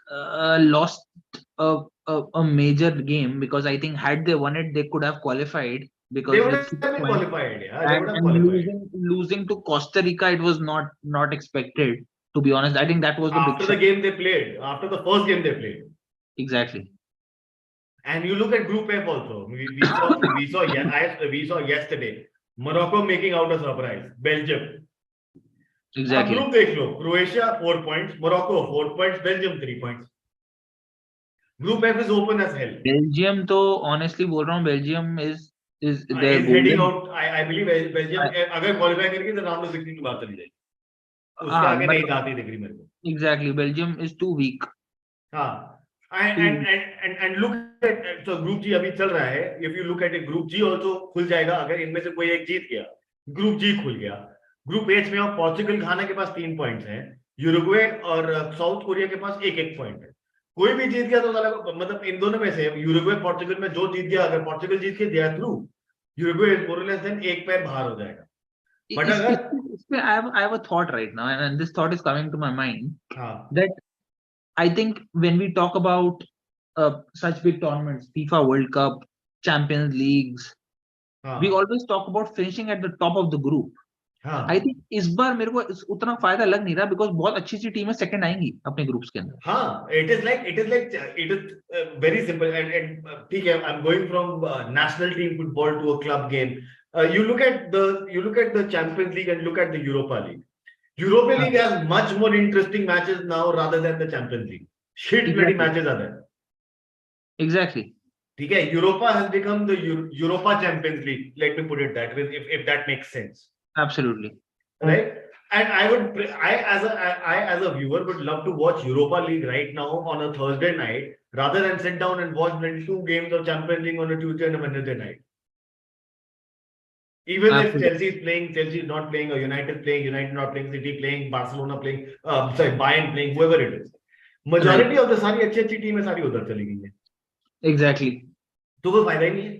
lost a major game, because I think had they won it, they could have qualified, because they would with have 6 been points, qualified. Yeah, they would have and qualified. losing to Costa Rica, it was not expected, to be honest. I think that was the After big the shock. game they played, after the first game they played. Exactly. And you look at Group F also. We saw yesterday Morocco making out a surprise. Belgium. Exactly. Group देख लो. Croatia 4 points, Morocco 4 points, Belgium 3 points. Group F is open as hell. Belgium, तो honestly बोल रहा हूँ, Belgium is heading out. I believe Belgium अगर qualify करके तो round of 16 की बात चली जाएगी. उसके आगे नहीं जाती दिख रही मेरे को. Exactly. Belgium is too weak. हाँ. And look at so Group G अभी चल रहा है. If you look at it, Group G also खुल जाएगा अगर इनमें से कोई एक जीत गया. Group G खुल गया. Group H में अब पोर्चुगल, घाना के पास 3 पॉइंट्स हैं. यूरुग्वे और साउथ कोरिया के पास एक पॉइंट है. कोई भी जीत गया तो मतलब इन दोनों में से यूरुग्वे पोर्चुगल में जो जीत गया, अगर पोर्चुगल जीत के दिया थ्रू, यूरुग्वे इज मोर और लेस देन एक पैर बाहर हो जाएगा. But I have a thought right now, and this thought is coming to my mind, that I think when we talk about such big tournaments, FIFA World Cup, Champions Leagues, we always talk about finishing at the top of the group. I think इस बार मेरे को उतना फायदा लग नहीं रहा, because बहुत अच्छी सी टीमें सेकंड आएंगी अपने ग्रुप्स के अंदर. हाँ, it is very simple and ठीक है. I'm going from national team football to a club game. You look at the Champions League and look at the Europa League. Europa League has much more interesting matches now rather than the Champions League. Shit bloody matches are there. Exactly. ठीक है. Europa has become the Europa Champions League. Let me put it that way, if that makes sense. Absolutely. Right. And I as a viewer would love to watch Europa League right now on a Thursday night rather than sit down and watch 22 games of Champions League on a Tuesday and a Wednesday night. Even if Chelsea is playing, Chelsea is not playing, or United playing, United not playing, City playing, Barcelona playing, Bayern playing, whoever it is. Majority of the सारी अच्छी टीमें सारी उधर चली गई हैं. Exactly. तो कोई फायदा ही नहीं है.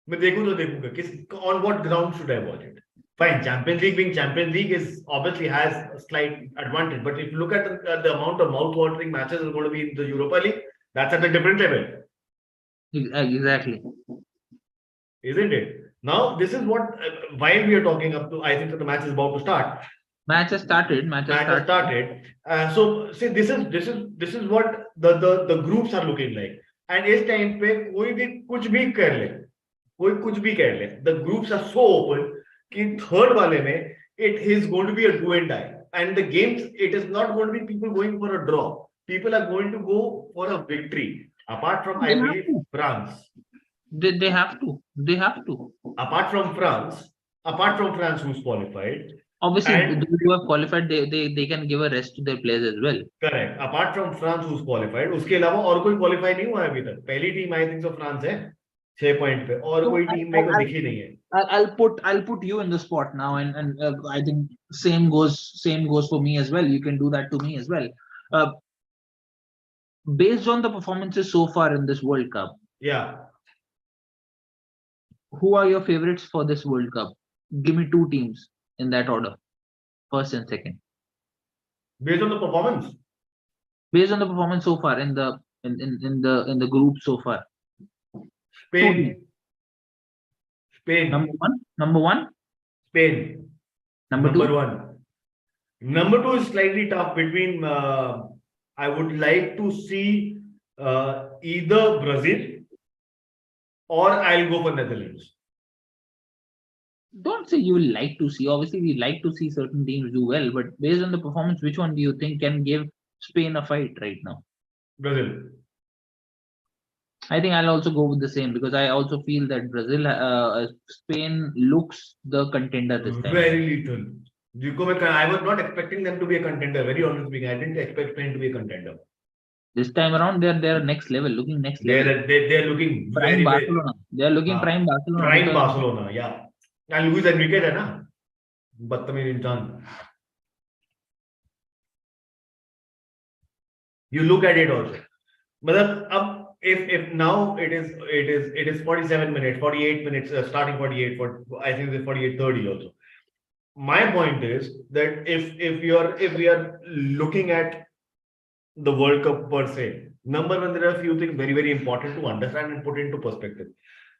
मैं देखूं तो देखूंगा किस on what ground should I watch it? Fine, Champions League being Champions League is obviously has a slight advantage, but if you look at the amount of mouth-watering matches is going to be in the Europa League, that's at a different level. Exactly. Isn't it? Now this is what while we are talking up to, I think that the match is about to start. Match has started. So see, this is what the groups are looking like. And इस time पे कोई भी कुछ भी कर ले, कोई कुछ भी कर ले. The groups are so open कि third वाले में it is going to be a do and die. And the games, it is not going to be people going for a draw. People are going to go for a victory. Apart from I believe France. They have to. Apart from France who's qualified. Obviously, those who have qualified, they can give a rest to their players as well. Correct. Apart from France who's qualified, उसके अलावा और कोई qualify नहीं हुआ है अभी तक. पहली team I think so France है. 6 पॉइंट पे और So कोई टीम मेरे को दिखी नहीं है. I'll put you in the spot now, and I think same goes for me as well. You can do that to me as well. Uh, Based on the performances so far in this World Cup, Yeah. who are your favorites for this World Cup? Give me two teams in that order, first and second. Based on the performance. Based on the performance so far in the group so far. Spain. Spain. Number one. Spain. Number Number two. one. Number two is slightly tough between. I would like to see either Brazil or I'll go for Netherlands. Don't say you will like to see. Obviously, we like to see certain teams do well, but based on the performance, which one do you think can give Spain a fight right now? Brazil. I think I'll also go with the same because I also feel that Spain looks the contender this time. Very little. I was not expecting them to be a contender. Very honestly speaking, I didn't expect Spain to be a contender. This time around, they're next level, looking next level. They're looking Prime very Barcelona. They're looking prime Barcelona. Prime Barcelona, yeah. And Luis Enrique है ना, बदतमीज इंसान. You look at it also. मतलब अब if now it is 47 minutes, 48 minutes, starting 48 for I think it's 48:30 also. My point is that if we are looking at the World Cup per se, number one, there are a few things very, very important to understand and put into perspective.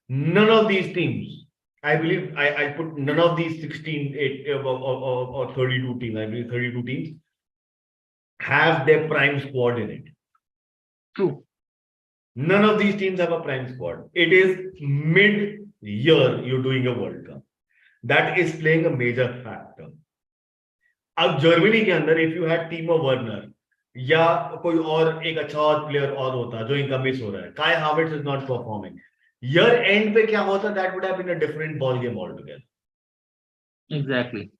None of these teams, I believe, I put none of these 16 or 32 teams, I believe 32 teams have their prime squad in it. True. None of these teams have a prime squad. It is mid-year you're doing a World Cup. That is playing a major factor. अब Germany के अंदर if you had Timo Werner या कोई और एक अच्छा और player और होता जो इनका मिस हो रहा है, Kai Havertz is not performing. Year end पे क्या होता, that would have been a different ball game altogether. Exactly.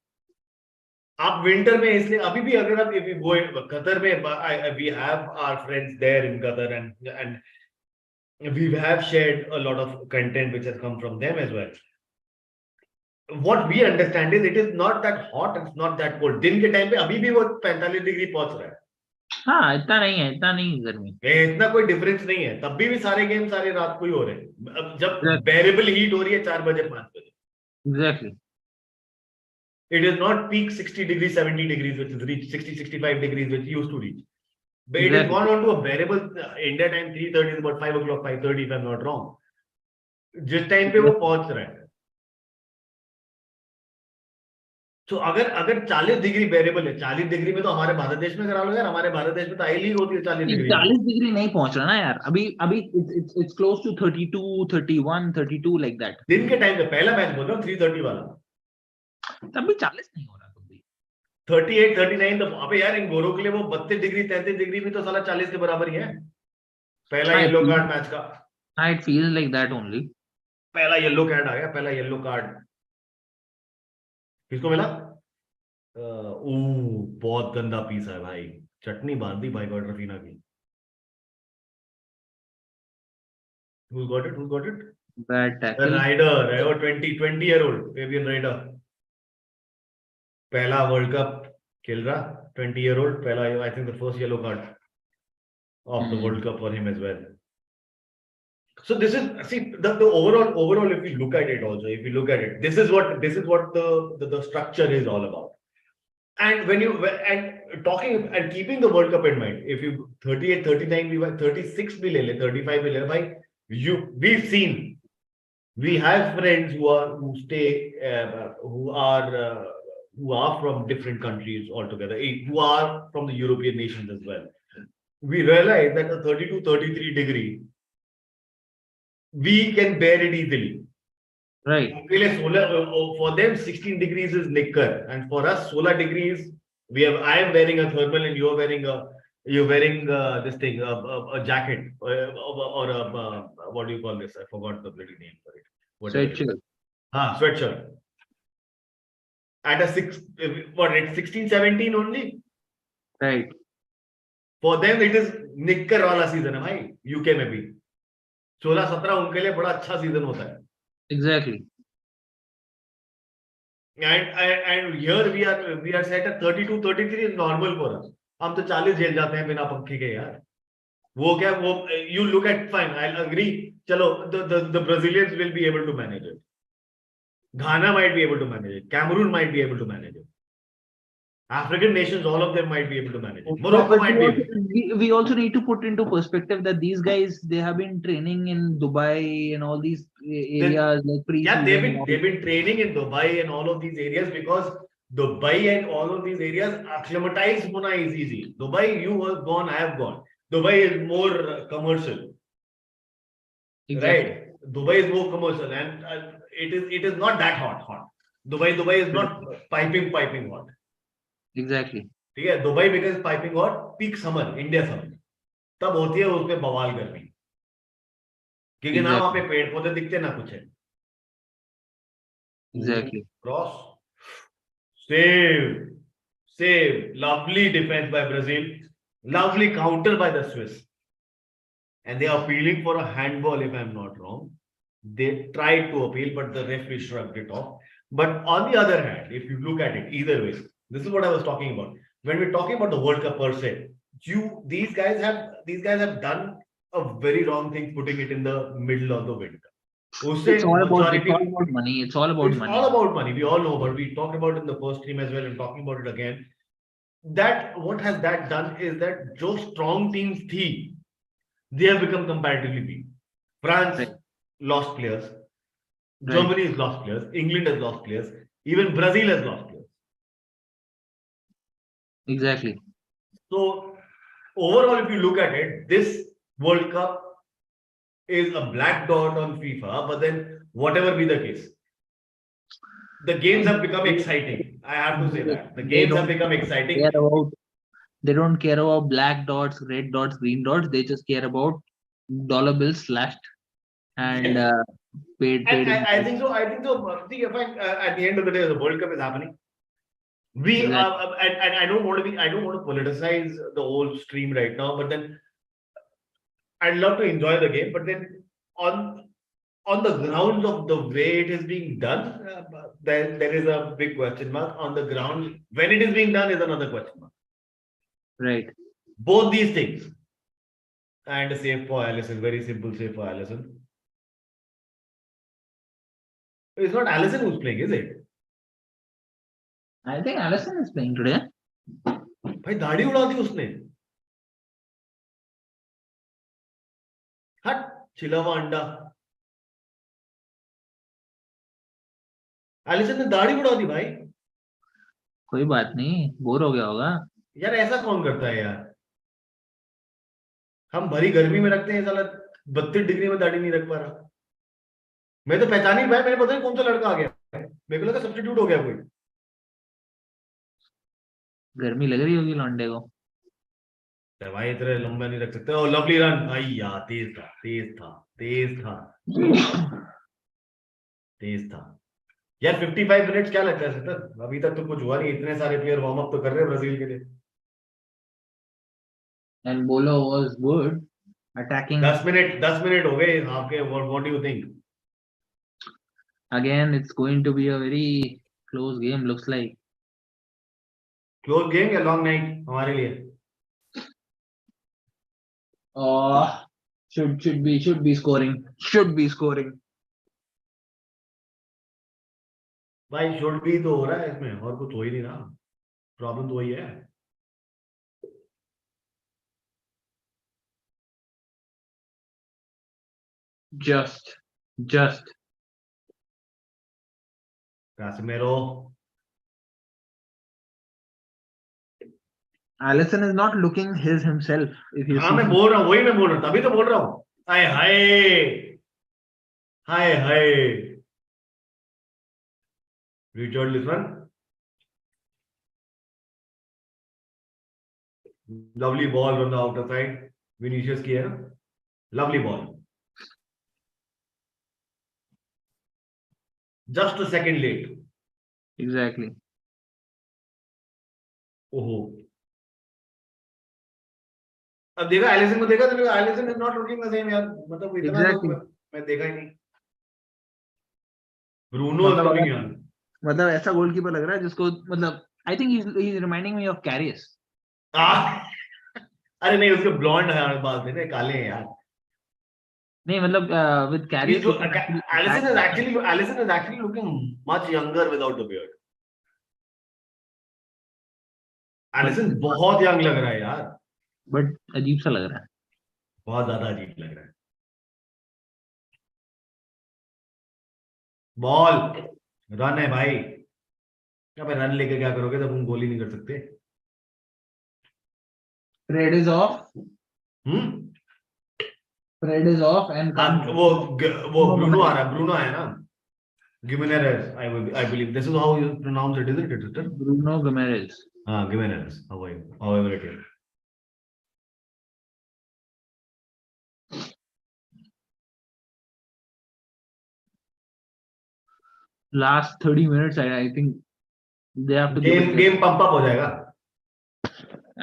आप विंटर में इसलिए अभी भी अगर आप if you go कतर में we have our friends there in Qatar and we have shared a lot of content which has come from them as well. What we understand is it is not that hot, it's not that cold. दिन के time पे अभी भी वो 45 degree पहुंच रहा है. हाँ, इतना नहीं है गर्मी. इतना कोई डिफरेंस नहीं है. तब भी सारे गेम सारे रात को ही हो रहे हैं. अब जब बेरेबल हीट हो रही है 4 बजे 5 बजे. Exactly. It is not peak 60 degrees, 70 degrees, which is reached 60, 65 degrees, which used to reach. But it has gone on to a bearable. India time 3:30 is about 5 o'clock, 5:30 if I'm not wrong. जिस time पे वो पहुंच रहा है. तो अगर 40 degree variable है, 40 degree में तो हमारे भारत देश में करा लो यार. हमारे भारत देश में तो आई लीग होती है 40 डिग्री. 40 डिग्री नहीं पहुंच रहा ना यार. अभी it's close to 32, 31, 32 like that. दिन के टाइम पे पहला मैच बोल रहा हूँ 3:30 वाला. तब भी 40 नहीं हो रहा. तब भी 38, 39. तो अबे यार इन गोरों के लिए वो 32 डिग्री 33 डिग्री भी तो साला 40 के बराबर ही है. पहला येलो कार्ड मैच का. हाँ, it feels like that only. पहला येलो कार्ड आ गया. पहला येलो कार्ड किसको मिला? बहुत गंदा पीस है भाई. चटनी बांध दी भाई गॉड रफीना की. Who's got it? Bad tackle. The Ryder, 20-year-old Fabian Ryder. पहला वर्ल्ड कप खेल रहा. 20-year-old. पहला, I think the first yellow card of the World Cup for him as well. So this is, see, the overall if you look at it also, if you look at it, this is what the structure is all about. And when you and talking and keeping the World Cup in mind, if you 38, 39, we were 36 bhi le le, 35 bhi le le, bhai, we've seen, we have friends who stay who are from different countries altogether, who are from the European nations as well. We realize that a 32, 33 degree, we can bear it easily. Right. For them, 16 degrees is knicker, and for us, 16 degrees. I am wearing a thermal, and you're wearing this thing, a jacket, or a what do you call this? I forgot the bloody name for it. Sweatshirt. Sweatshirt. At it's 16, 17 only. Right. For them, it is knicker wala season, hai bhai. UK mein bhi. 16-17 उनके लिए बड़ा अच्छा season होता है. Exactly. And here we are set at 32-33 is normal for us. हम तो 40 झेल जाते हैं बिना पंखे के यार. वो क्या वो you look at fine, I'll agree. चलो the Brazilians will be able to manage it. Ghana might be able to manage it. Cameroon might be able to manage it. African nations, all of them might be able to manage it. Morocco But might be able. we also need to put into perspective that these guys, they have been training in Dubai and all these areas like Yeah, pre-season. they've been training in Dubai and all of these areas because Dubai and all of these areas acclimatize hona is easy. Dubai, you have gone, I have gone. Dubai is more commercial, Exactly. right? Dubai is more commercial, and it is not that hot. Dubai is not piping hot. Exactly. ठीक है, Dubai becomes piping hot peak summer, India summer. तब होती है उसमें बवाल गर्मी, क्योंकि ना वहां पे पेड़ पौधे दिखते ना कुछ है. Exactly. Cross. Save. Lovely defense by Brazil. Lovely counter by the Swiss. And they are appealing for a handball, if I'm not wrong. They tried to appeal, but the referee shrugged it off. But on the other hand, if you look at it either way, this is what I was talking about. When we're talking about the World Cup per se, these guys have done a very wrong thing putting it in the middle of the winter. It's all about money. It's all about money. All about money. We all know, but we talked about it in the first stream as well, and talking about it again. That what has that done is that जो strong teams थी, they have become comparatively weak. France lost players, Germany has lost players, England has lost players, even Brazil has lost players. Exactly. So overall, if you look at it, this World Cup is a black dot on FIFA, but then whatever be the case, the games have become exciting. I have to say that. The games have become exciting. They don't care about black dots, red dots, green dots. They just care about dollar bills slashed and paid. I think so. See, if at the end of the day, the World Cup is happening. And I don't want to politicize the whole stream right now, but then I'd love to enjoy the game. But then on the grounds of the way it is being done, there is a big question mark. On the ground, when it is being done, is another question mark. Right. Both these things. And a save for Allison, very simple save for Allison. It's not Allison who's playing, is it? I think Allison is playing today. भाई दाढ़ी उड़ा दी उसने. हट छिला हुआ अंडा. Allison ने दाढ़ी उड़ा दी भाई. कोई बात नहीं, बोर हो गया होगा यार. ऐसा कौन करता है यार? हम भरी गर्मी में रखते हैं, साला 32 डिग्री में दाढ़ी नहीं रख पा रहा. मैं तो पहचान ही नहीं पाया. मैंने पता नहीं कौन सा लड़का आ गया. मेरे को लगा सब्स्टिट्यूट हो गया कोई. गर्मी लग रही होगी लौंडे को. भाई इतने लंबा नहीं रख सकते. और लवली रन भाई यार. तेज था यार. 55 मिनट्स क्या लगता है सर? अभी तक तो कुछ हुआ नहीं. इतने सारे प्लेयर वार्म अप तो कर रहे हैं ब्राजील के लिए. And Bolo was good attacking. 10 minute हो गए आपके. What do you think? Again, it's going to be a very close game. Looks like. Close game या long night हमारे लिए? Should be scoring. भाई should be तो हो रहा है इसमें, और कुछ हो ही नहीं रहा. प्रॉब्लम तो वही है. Just. Casemiro. Allison is not looking himself. If you हाँ मैं बोल रहा हूँ, वही मैं बोल रहा हूँ. तभी तो बोल रहा हूँ. हाय. Richarlison. Lovely ball on the outer side. Vinicius की है ना. Lovely ball. Just a second late. Exactly. Oh. अब देखा एलिसन को देखा तो Alisson is not looking the same यार, मतलब इतना Exactly. तो मैं देखा ही नहीं। ब्रूनो इज मतलब कमिंग अगर यार। मतलब ऐसा गोलकीपर लग रहा है जिसको मतलब I think he is reminding me of Karius. अरे नहीं, उसके ब्लॉन्ड है बाल थे, काले हैं यार। नहीं मतलब with He's कैरियस look, Allison is actually looking much younger without the beard. Allison बहुत यंग लग रहा है यार, बट अजीब सा लग रहा है। बहुत ज्यादा अजीब लग रहा है। बॉल रन है भाई, क्या भाई रन लेके क्या करोगे जब तुम गोल ही नहीं कर सकते। Fred is off. Hmm. Fred is off and हाँ, comes वो ब्रूनो आ रहा है, ब्रूनो है ना, Gimenez, I believe this is how you pronounce it, isn't it, sister? Bruno Guimaraes. हाँ, Gimenez, however it is. Last 30 minutes, I think they have to give it game pump up हो जाएगा।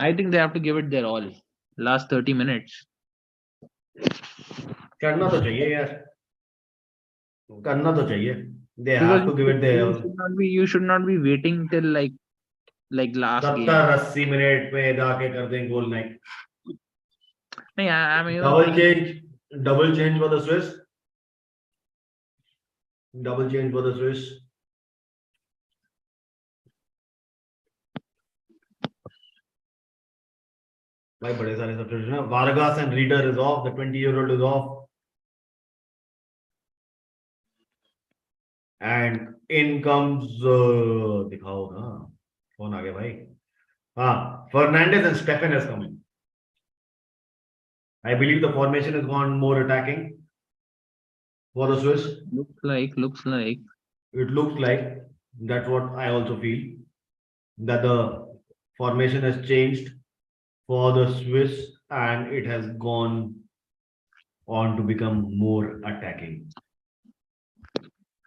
I think they have to give it their all. Last 30 minutes. करना तो चाहिए यार, करना तो चाहिए। They Because have to give it their you should not be waiting till like last game. 70-80 minute पे जाके कर दें गोल, नहीं। नहीं, I'm even double thinking change for the Swiss, double change for the Swiss. भाई बड़े सारे सब्सिट्यूशन है। Vargas and Rieder is off, the 20-year-old is off, and in comes दिखाओ ना कौन आ गया भाई। हाँ, Fernandes and Steffen is coming. I believe the formation has gone more attacking for the Swiss. looks like It looks like, that's what I also feel, that the formation has changed for the Swiss and it has gone on to become more attacking.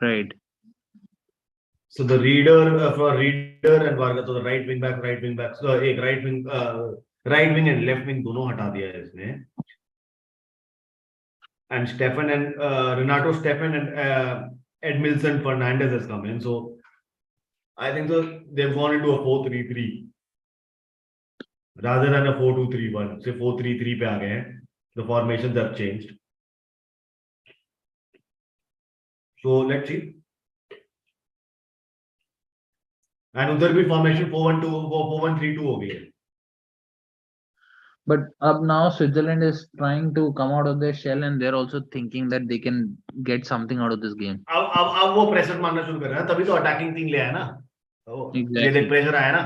right. So the reader for Reader and Vargas, so the right wing back, so एक right wing and left wing दोनों हटा दिया है इसने, and Stefan and Renato Stefan and Edmilson Fernandez has come in. So I think so they've gone into a 4-3-3 rather than a 4-2-3-1. Say 4-3-3 पे आ गए हैं. The formations have changed. So let's see. And उधर भी formation 4-1-2 4-1-3-2 हो गई है. But up now Switzerland is trying to come out of their shell and they're also thinking that they can get something out of this game. अब वो pressure मारना शुरू कर रहे हैं, तभी तो अटैकिंग टीम ले आया ना. ये देख प्रेशर आया ना.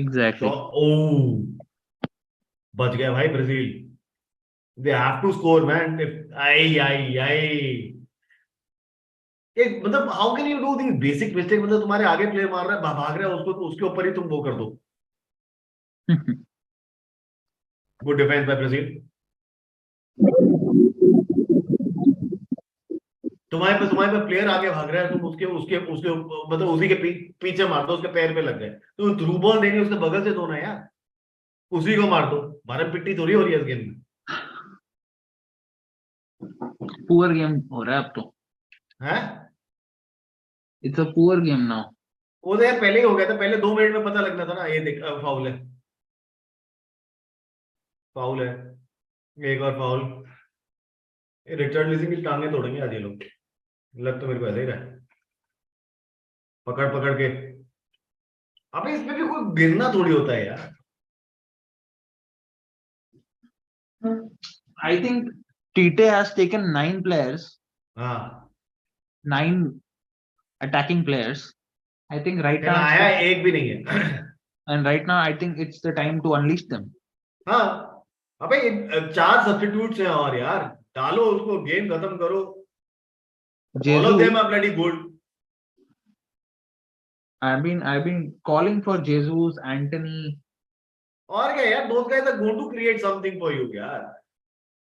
Exactly. Oh, बच गया भाई Brazil. They have to score, man. एक मतलब how can you do these basic mistakes? मतलब तुम्हारे आगे प्लेयर मार रहा है, भाग रहा है, उसको तो उसके ऊपर ही तुम वो कर दो. Good defense by Brazil. तुम्हारे पे प्लेयर आगे भाग रहा है, तुम उसके उसके उसके मतलब उसी के पीछे मार दो, उसके पैर पे लग गए तो थ्रू बॉल देंगे उसके बगल से दो ना यार, उसी को मार दो. भारत पिट्टी थोड़ी हो रही है इस गेम में. Poor game हो रहा है अब तो. हैं? It's a poor game now. वो तो यार पहले ही हो गया था, पहले 2 मिनट में पता लगना था ना. ये देख फाउल है, फाउल है, एक और फाउल. रिचर्ड लिसिंग की टांगे तोड़ेंगे आज ये लोग, लग तो मेरे को ऐसा ही रहा है. पकड़ पकड़ के. अबे इसमें भी कोई गिरना थोड़ी होता है यार. I think Tite has taken 9 players, हाँ, 9 attacking players. I think right now, आया एक भी नहीं है. and right now I think it's the time to unleash them. हाँ, अबे 4 सब्स्टिट्यूट्स हैं और यार डालो उसको, गेम खत्म करो. All of them are bloody good. I've been calling for Jesus, Anthony. और क्या यार, those guys are going to create something for you यार.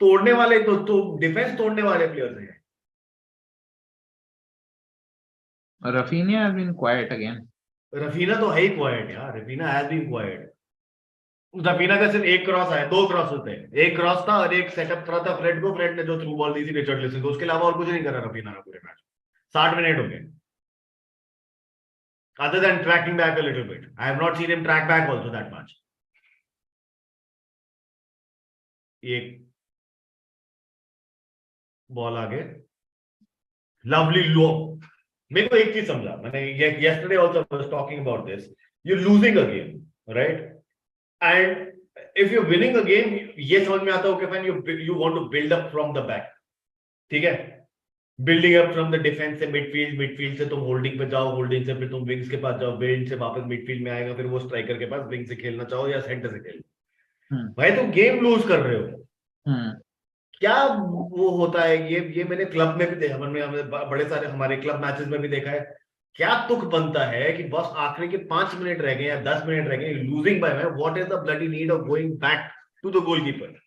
तोड़ने वाले तो डिफेंस तोड़ने वाले प्लेयर्स हैं. Rafinha has been quiet again. Rafina तो है ही क्वाइट यार, Raphinha has been quite. Raphinha का सिर्फ एक क्रॉस आया, 2 क्रॉस होते हैं, एक क्रॉस था और एक सेटअप करा था फ्रेड को, फ्रेड ने जो थ्रू बॉल दी थी रिचर्डलिसन को, उसके अलावा और कुछ नहीं करा रफीना ने पूरे मैच। 60 मिनट हो गए, other than tracking back a little bit. I have not seen him track back also that much. एक बॉल आगे, लवली लो। मेरे को एक चीज समझा मैंने, yesterday also I was talking about this. You're losing a game, right? And if you're winning a game, ये समझ में आता है, okay fine, you want to build up from the back, ठीक है? Building up from the defence से midfield, midfield से तुम होल्डिंग पे जाओ, होल्डिंग से फिर तुम विंग्स के पास जाओ, विंग से वापस मिडफील्ड में आएगा, फिर वो स्ट्राइकर के पास विंग से खेलना चाहो या सेंटर से खेलो। भाई तुम गेम लूज कर रहे हो। क्या वो होता है, ये मैंने क्लब में भी देखा, हमें बड़े सारे हमारे क्लब मैचेस में भी देखा है। क्या तुक बनता है कि बस आखिरी के 5 मिनट रह गए या 10 मिनट रह गए, losing by, what is the bloody need of going back to the goalkeeper?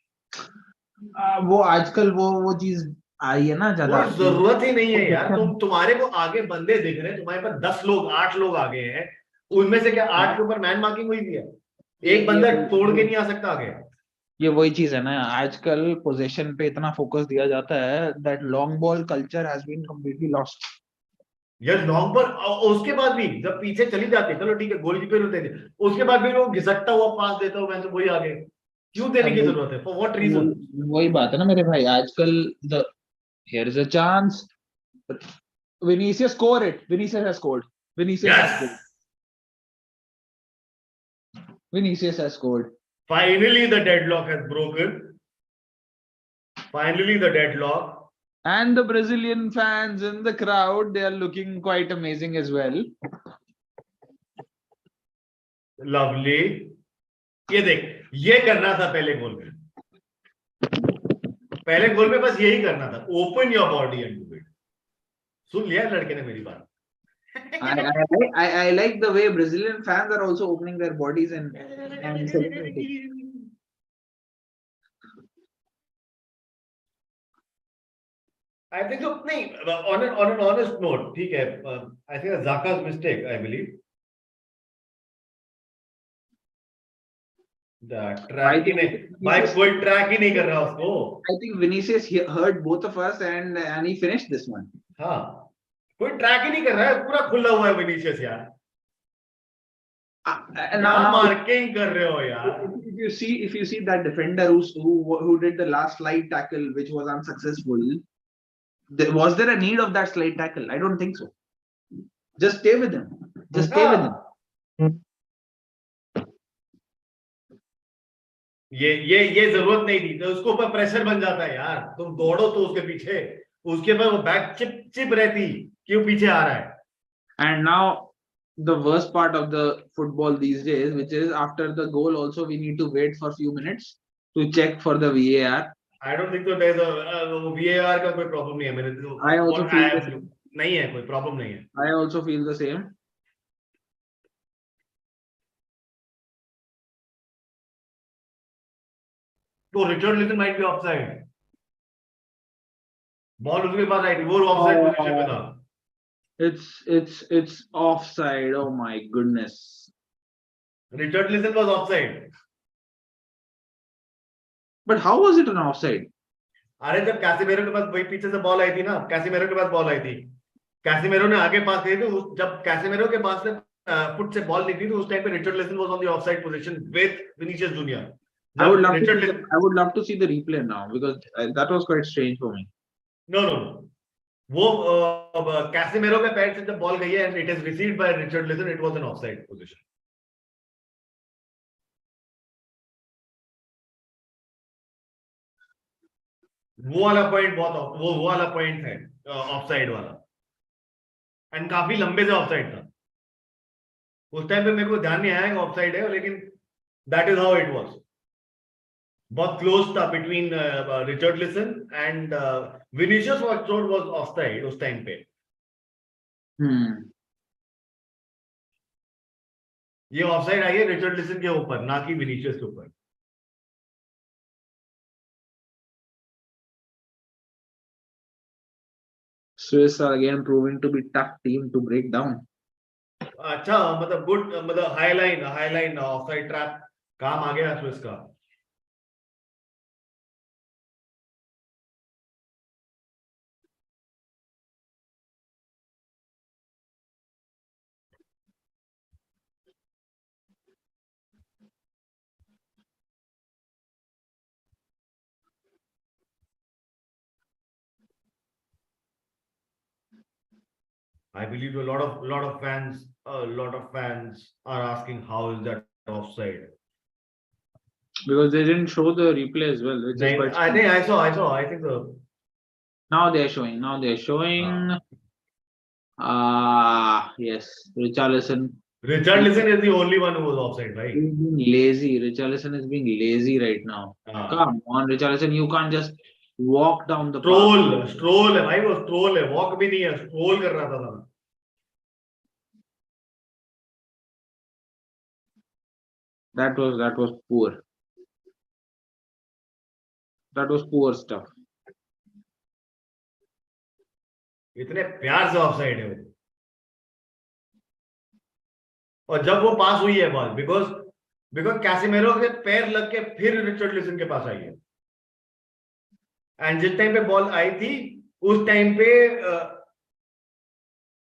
वो आजकल वो चीज आई है ना ज्यादा, कोई जरूरत ही नहीं है यार। तुम्हारे को आगे बंदे दिख रहे हैं, तुम्हारे पास 10 लोग 8 लोग आगे हैं, उनमें से क्या 8 के ऊपर मैन मार्किंग हुई भी है? एक बंदा तोड़ के नहीं आ सकता आगे। ये वही चीज है ना, आजकल पोजीशन पे इतना फोकस दिया जाता है that long ball culture has been completely lost. यार लॉन्ग बॉल, उसके बाद भी जब पीछे चली जाती है, चलो ठीक है गोलकीपर होते थे, उसके बाद भी वो घिसटता हुआ पास देता हूं मैं, तो वही आगे क्यों देने की जरूरत है? For what reason? वही बात है ना मेरे भाई, आजकल the here is a chance, Vinicius score it. Vinicius has scored. Vinicius has scored. Vinicius has scored. Finally, the deadlock has broken. Finally, the deadlock. And the Brazilian fans in the crowd, they are looking quite amazing as well. Lovely. ये देख, ये करना था पहले गोल में। पहले गोल में बस यही करना था, open your body and do it. सुन लिया लड़के ने मेरी बात। I like the way Brazilian fans are also opening their bodies and celebrating. I think so. नहीं, on an honest note, ठीक है, I think it's Zaka's mistake, I believe. Track ही नहीं, भाई कोई ट्रैक ही नहीं कर रहा उसको। I think Vinicius heard both of us and he finished this one. हाँ, कोई ट्रैक ही नहीं कर रहा है, पूरा खुला हुआ है विनीशियस यार। Now मार्किंग कर रहे हो यार। If you see that defender who did the last slide tackle which was unsuccessful, was there a need of that slide tackle? I don't think so. Just stay with him. Just stay with him. ये जरूरत नहीं थी, तो उसको ऊपर pressure बन जाता है यार। तुम दौड़ो तो उसके पीछे, उसके बाद वो बैक चिप रहती, क्यों पीछे आ रहा है? And now the worst part of the football these days, which is after the goal also we need to wait for a few minutes to check for the VAR. I don't think so there's a VAR का कोई problem नहीं है मेरे तो। I also feel नहीं है, कोई problem नहीं है। I also feel the same. तो रिचर्डलिसन might be offside. बॉल उसके पास आई थी, वो ऑफसाइड पोजीशन में था। It's offside. Oh my goodness. Richarlison was offside. But how was it an offside? अरे जब कैसेमेरो के पास वही पीछे से बॉल आई थी ना, कैसेमेरो के पास बॉल आई थी, कैसेमेरो ने आगे पास की थी, जब कैसेमेरो के पास से फुट से बॉल निकली थी, उस टाइम पे Richarlison was on the offside position with Vinicius junior. I would love to see the replay now because that was quite strange for me. No. वो कैसेमेरो के पैर से जब बॉल गई है and it is received by Richarlison, it was an offside position. वो वाला point बहुत, वो वाला पॉइंट है ऑफसाइड वाला, एंड काफी लंबे से ऑफसाइड था। उस टाइम पे मेरे को ध्यान नहीं आया ऑफसाइड है, लेकिन that is how it was. बहुत क्लोज था between Richarlison and Vinicius was offside उस टाइम पे। ये ऑफसाइड आई है रिचर्डलिसन के ऊपर, ना कि विनीशियस के ऊपर। Swiss are again proving to be tough team to break down. अच्छा, मतलब गुड, मतलब हाई लाइन ऑफसाइड ट्रैप काम आ गया स्विस का. I believe a lot of fans are asking how is that offside. Because they didn't show the replay as well, which is quite I think strange. I think the Now they are showing. Now they are showing. Yes, Richarlison. Richarlison is the only one who was offside, right? He's being lazy. Richarlison is being lazy right now. Come on, Richarlison, you can't just walk down the path. Stroll है भाई, वो stroll है, walk भी नहीं है, stroll कर रहा था. That was poor. That was poor stuff. इतने प्यार से ऑफसाइड है वो. और जब वो पास हुई है बॉल, बिकॉज कैसिमेरो के पैर लग के फिर रिचर्डलिसन के पास आई है. एंड जिस टाइम पे बॉल आई थी उस टाइम पे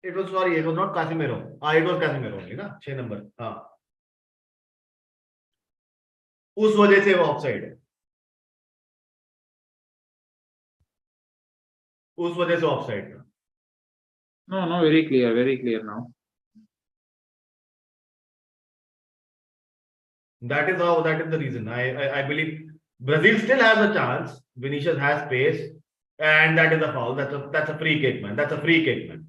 it was not Casemiro. It was Casemiro only ना, 6 नंबर. हाँ, उस वजह से वो ऑफसाइड है. उस वजह से ऑफसाइड था. No, very clear now. That is the reason. I believe Brazil still has a chance. Vinicius has pace, and that is a foul. That's a free kick, man. That's a free kick, man.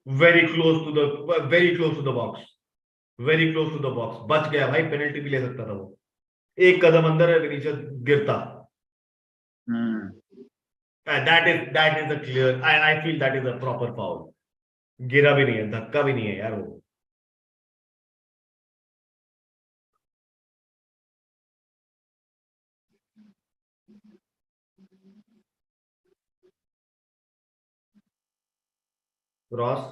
Very close to the box. Very close to the box. बच गया भाई, penalty भी ले सकता था वो. एक कदम अंदर है, विनीशियस गिरता. That is a clear. I feel that is a proper foul. गिरा भी नहीं है, धक्का भी नहीं है यार वो. Cross.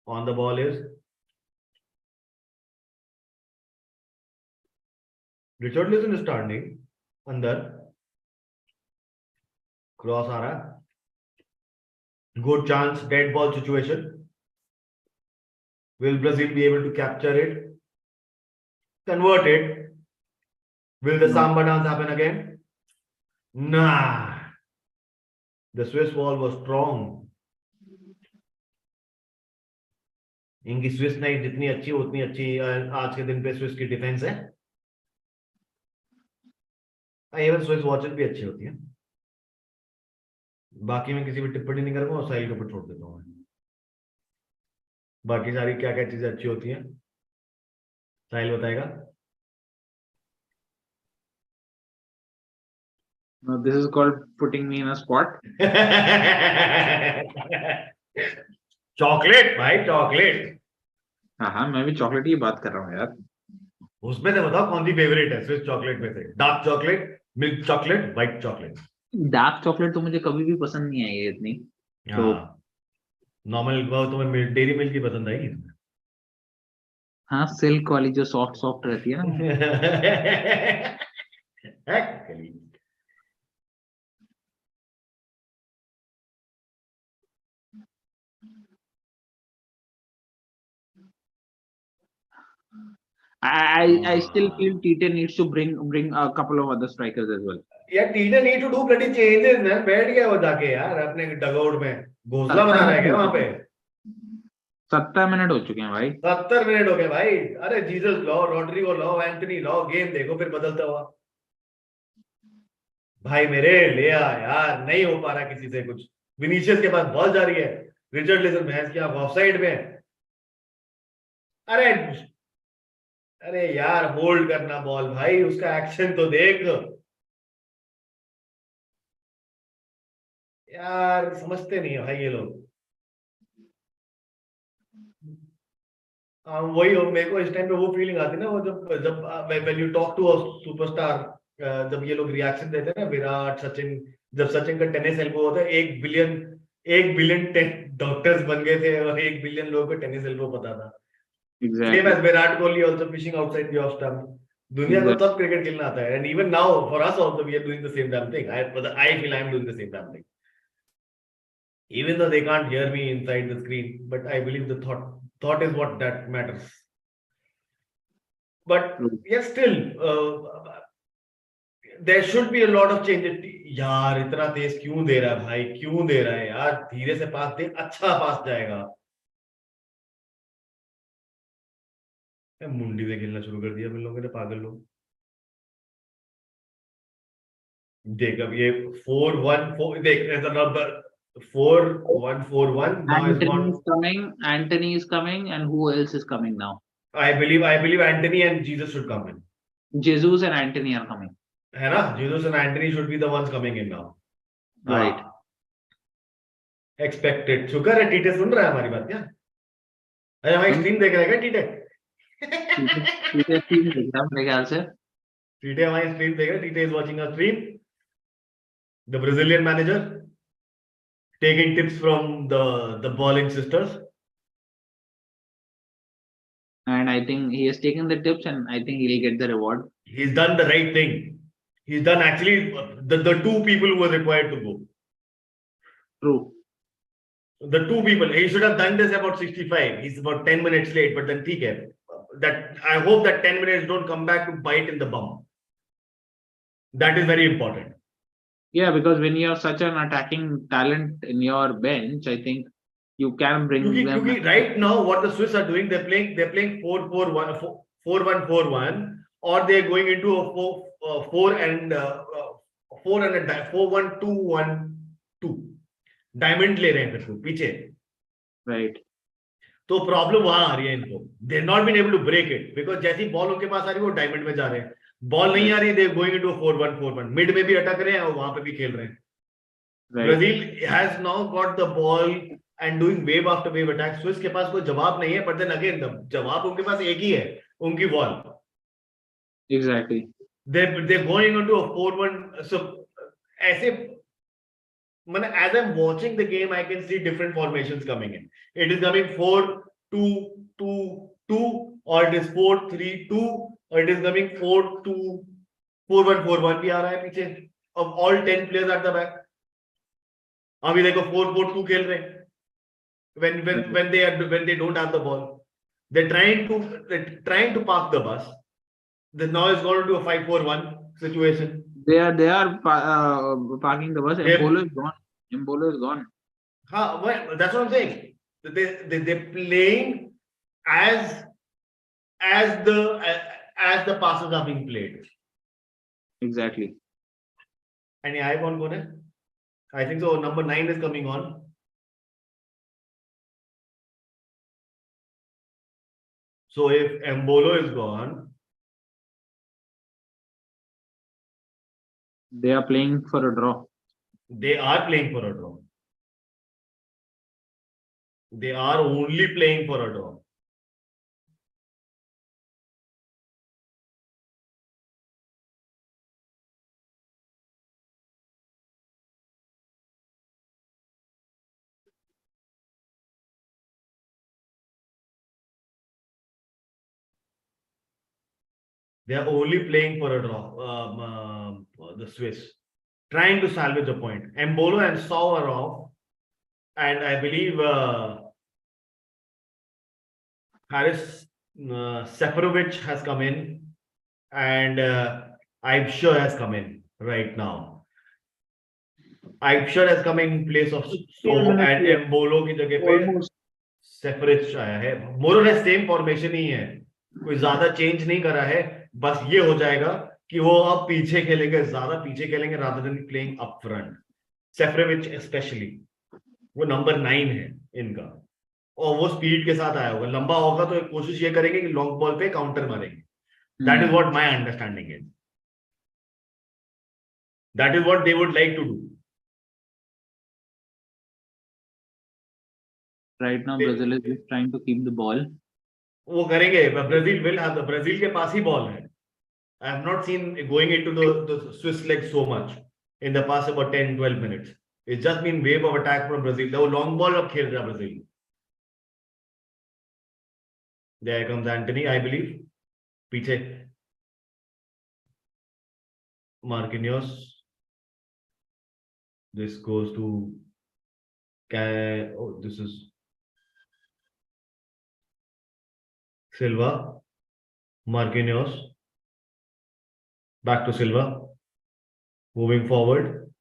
On the ball is Richarlison is standing अंदर. क्रॉस आ रहा है. Good chance, dead ball situation. Will Brazil be able to capture it? Convert it? Will the samba dance happen again? Nah. The Swiss wall was strong. इनकी Swiss night जितनी अच्छी उतनी अच्छी आज के दिन पे स्विस की डिफेंस है. इवन स्विस वॉचेस भी अच्छी होती है. बाकी मैं किसी भी टिप्पणी नहीं करूंगा और साहिल के ऊपर छोड़ देता हूँ. बाकी सारी क्या क्या चीजें अच्छी होती हैं साहिल बताएगा. No, this is called putting me in a spot. Chocolate भाई, चॉकलेट. हाँ, मैं भी चॉकलेट की बात कर रहा हूँ यार. उसमें से बताओ कौन सी फेवरेट है स्विस चॉकलेट में से. Dark chocolate, milk chocolate, white chocolate. Dark chocolate तो मुझे कभी भी पसंद नहीं आई है इतनी. तो नॉर्मल तुम्हें डेरी मिल्क की पसंद आएगी. हाँ, सिल्क वाली जो सॉफ्ट रहती है ना. I still feel Tite needs to bring a couple of other strikers as well. यार टीचर need to do bloody changes man. बैठ गया वो जाके यार अपने डगआउट में घोंसला बना रहा है क्या वहां पे. 70 मिनट हो चुके हैं भाई. 70 मिनट हो गए भाई. अरे जीसस लाओ, रॉड्रिगो लाओ, एंथनी लाओ, गेम देखो फिर बदलता हुआ. भाई मेरे ले आ यार, नहीं हो पा रहा किसी से कुछ. विनीशियस के पास बॉल जा रही है, रिचर्डलिसन भैंस की आप ऑफसाइड में. अरे यार होल्ड करना बॉल भाई, उसका एक्शन तो देख यार. समझते नहीं है भाई ये लोग. वही हो, मेरे को इस टाइम पे वो फीलिंग आती है ना, वो जब when you talk to a superstar, जब ये लोग रिएक्शन देते हैं ना, विराट, सचिन, जब सचिन का टेनिस एल्बो होता है 1 बिलियन डॉक्टर्स बन गए थे और 1 बिलियन लोगों को टेनिस एल्बो पता था. Same Exactly. as Virat Kohli also fishing outside the off stump. दुनिया को तब क्रिकेट खेलना आता है. And even now for us also we are doing the same damn thing. I feel I am doing the same damn thing. Even though they can't hear me inside the screen, but I believe the thought is what that matters. But yes, still there should be a lot of changes. यार इतना तेज क्यों दे रहा है भाई, क्यों दे रहा है यार, धीरे से पास दे, अच्छा पास जाएगा. मुंडी से खेलना शुरू कर दिया इन लोगों ने, पागल लोग. देख अब ये 4-1-4, देख ऐसा number 4-1-4-1 now is Anthony gone. is coming. Anthony is coming, and who else is coming now? I believe Anthony and Jesus should come in. Jesus and Anthony are coming. है ना, Jesus and Anthony should be the ones coming in now. Right. Expected. शुक्र है टीटे सुन रहा है हमारी बात क्या? अरे हमारी स्ट्रीम देख रहा है क्या टीटे? टीटे स्ट्रीम देख रहा है मेरे ख्याल से. टीटे हमारी स्ट्रीम देख रहा है. टीटे is watching our stream. The Brazilian manager taking tips from the Ballin sisters. And I think he has taken the tips, and I think he'll get the reward. He's done the right thing. He's done actually the two people who were required to go. True. The two people. He should have done this about 65. He's about 10 minutes late, but then theek hai. That I hope that 10 minutes don't come back to bite in the bum. That is very important. Yeah, because when you have such an attacking talent in your bench, I think you can bring them. Right now, what the Swiss are doing, they're playing 4-4-1, 4-1-4-1, or they're going into a 4-1-2-1-2. Diamond ले रहे हैं फिर पीछे. Right. तो problem वहां आ रही है इनको. They not been able to break it because जैसी बॉल उनके पास आ रही है वो डायमंड में जा रहे हैं. बॉल नहीं आ रही, दे गोइंग इनटू 4-1-4-1. मिड में भी अटक रहे हैं और वहां पे भी खेल रहे हैं. Brazil has now got the ball and doing wave after wave attack. Swiss के पास कोई जवाब नहीं है, बट देन अगेन जवाब उनके पास एक ही है, उनकी ball. Exactly. They're going into a 4-1. So ऐसे as I'm watching the game, I can see different formations coming in. It is coming 4-2-2-2, or it is 4-3-2, or it is coming 4-1-4-1 भी आ रहा है पीछे. Of all 10 players at the back. अभी देखो 4-4-2 खेल रहे हैं. When they don't have the ball, they're trying to park the bus. Then now it's going to a 5-4-1 situation. They are parking the bus. Embolo is gone. Embolo is gone. Well, that's what I'm saying. They're playing as the passes are being played. Exactly. Any eye on Gone? I think so. Number 9 is coming on. So if Embolo is gone, they are playing for a draw. They are playing for a draw. They are only playing for a draw. They are only playing for a draw. The Swiss trying to salvage a point. Embolo and Saw are off, and I believe Haris Seferovic has come in, and I'm sure has come in right now. I'm sure has come in place of Saw and Embolo की जगह पे Seferovic आया है. More or less same formation ही है. कोई ज्यादा change नहीं करा है. बस ये हो जाएगा कि वो अब पीछे खेलेंगे, ज्यादा पीछे खेलेंगे rather than playing up front. Seferovic especially, वो नंबर 9 है इनका, और वो स्पीड के साथ आया होगा. लंबा होगा तो कोशिश ये करेंगे कि लॉन्ग बॉल पे काउंटर मारेंगे. That is what my understanding is. That is what they would like to do. Right now, Brazil is just trying to keep the ball. वो करेंगे. Brazil will have the Brazil के पास ही ball है. I have not seen going into the Swiss leg so much. in the past about 10-12 minutes. It's just been wave of attack from Brazil. The long ball of खेल रहा Brazil. There comes Anthony, I believe. पीछे Marquinhos. This goes to this is Silva. Marquinhos. Back to Silva. Moving forward.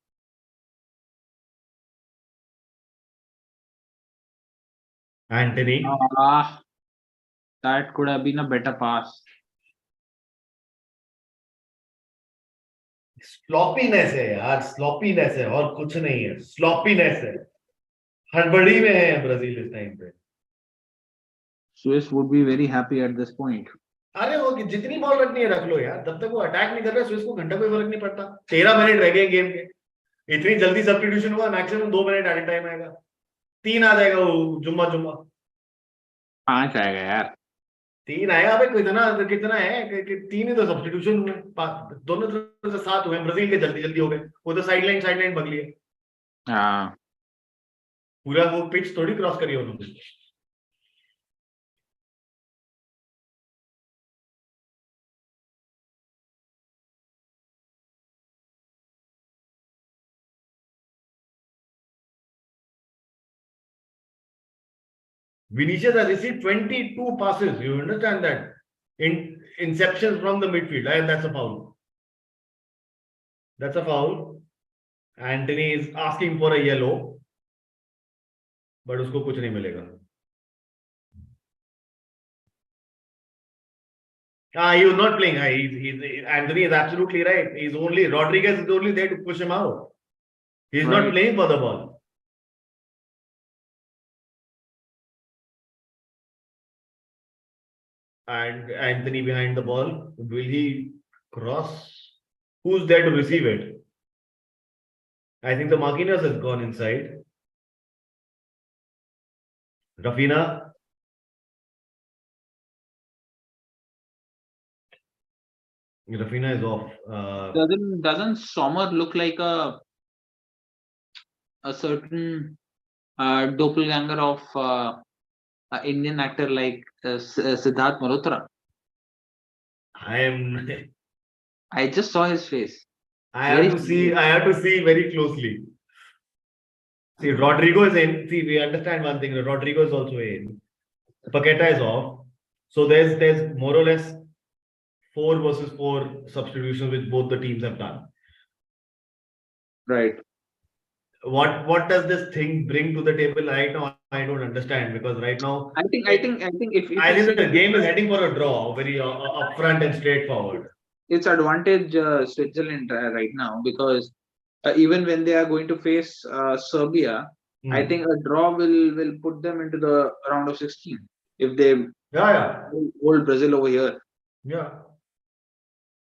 Anthony. That could have been a better pass. स्लॉपीनेस है यार, स्लॉपीनेस है और कुछ नहीं है, स्लॉपीनेस है, हड़बड़ी में है ब्राजील इस टाइम पे. Swiss would be very happy at this point. अरे वो जितनी बॉल रखनी है रख लो यार, तब तक वो अटैक नहीं कर रहा, स्विस को घंटा कोई फर्क नहीं पड़ता. 13 मिनट रह गए गेम के, इतनी जल्दी सब्स्टिट्यूशन हुआ, मैक्सिमम 2 मिनट एट टाइम आएगा, 3 आ जाएगा वो जुम्मा 5 आएगा यार, 3 आएगा. अबे कितना है कि 3 ही तो सब्स्टिट्यूशन हुए, दोनों तरफ से 7 हुए. ब्राजील के जल्दी जल्दी हो गए, वो तो साइडलाइन बगली है. हाँ, पूरा वो पिच थोड़ी क्रॉस करी उन्होंने. Vinicius has received 22 passes. You understand that? In inceptions from the midfield. And that's a foul. That's a foul. Anthony is asking for a yellow. But usko kuch nahi milega. He was not playing. Anthony is absolutely right. Rodriguez is only there to push him out. He's not playing for the ball. And Anthony behind the ball. Will he cross? Who's there to receive it? I think the Marquinhos has gone inside. Rafinha. Rafinha is off. Doesn't Sommer look like a certain doppelganger of an Indian actor like Siddharth Malhotra? I just saw his face. I have to see very closely. See, Rodrigo is in. See, we understand one thing. Rodrigo is also in. Paqueta is off. So there's more or less 4 versus 4 substitutions which both the teams have done. Right. What does this thing bring to the table right now? I don't understand, because right now I think if the game is heading for a draw, very upfront and straightforward. It's advantage Switzerland right now, because even when they are going to face Serbia, I think a draw will put them into the round of 16 if they hold Brazil over here. Yeah.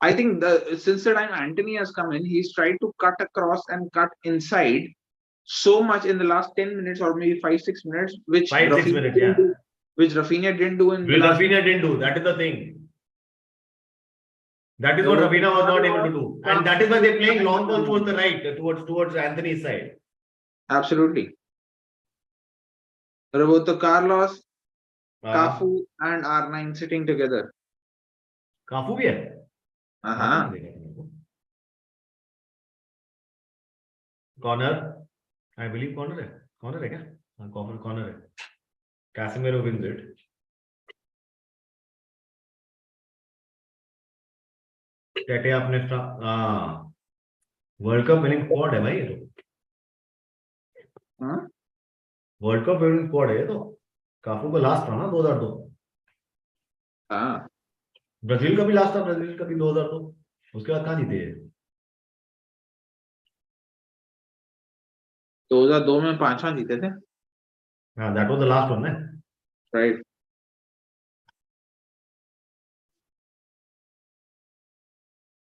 I think since the time Anthony has come in, he's tried to cut across and cut inside so much in the last 10 minutes or maybe 5-6 minutes, which 5-6 minutes, which Rafinha didn't do Rafinha didn't do. That is the thing. That is what Rafinha was not able to do. And that is why they're playing long ball towards the right, towards Anthony's side. Absolutely. Roberto Carlos, Cafu and R9 sitting together. Cafu bhi hai? Corner. I believe corner hai. Corner hai kya? Corner hai. Casemiro wins it. Tete apne World Cup winning squad है भाई ये तो. World Cup winning squad है ये तो. काफू का last था ना 2002. हाँ. ब्राजील का भी लास्ट था, ब्राजील का भी 2002. उसके बाद कहाँ जीते? 2002 में 5वां जीते थे. हाँ, that was the last one, right? Right.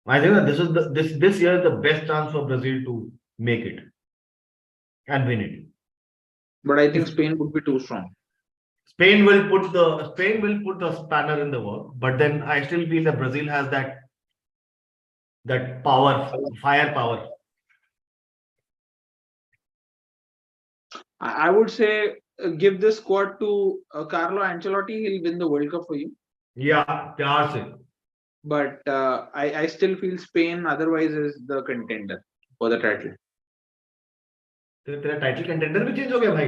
I think that this year is the best chance for Brazil to make it and win it. But I think Spain would be too strong. Spain will put the spanner in the work, but then I still feel that Brazil has that power, firepower. I would say give this squad to Carlo Ancelotti. He'll win the World Cup for you. Yeah, प्यार से. But I still feel Spain otherwise is the contender for the title. तेरा title contender भी change हो गया भाई.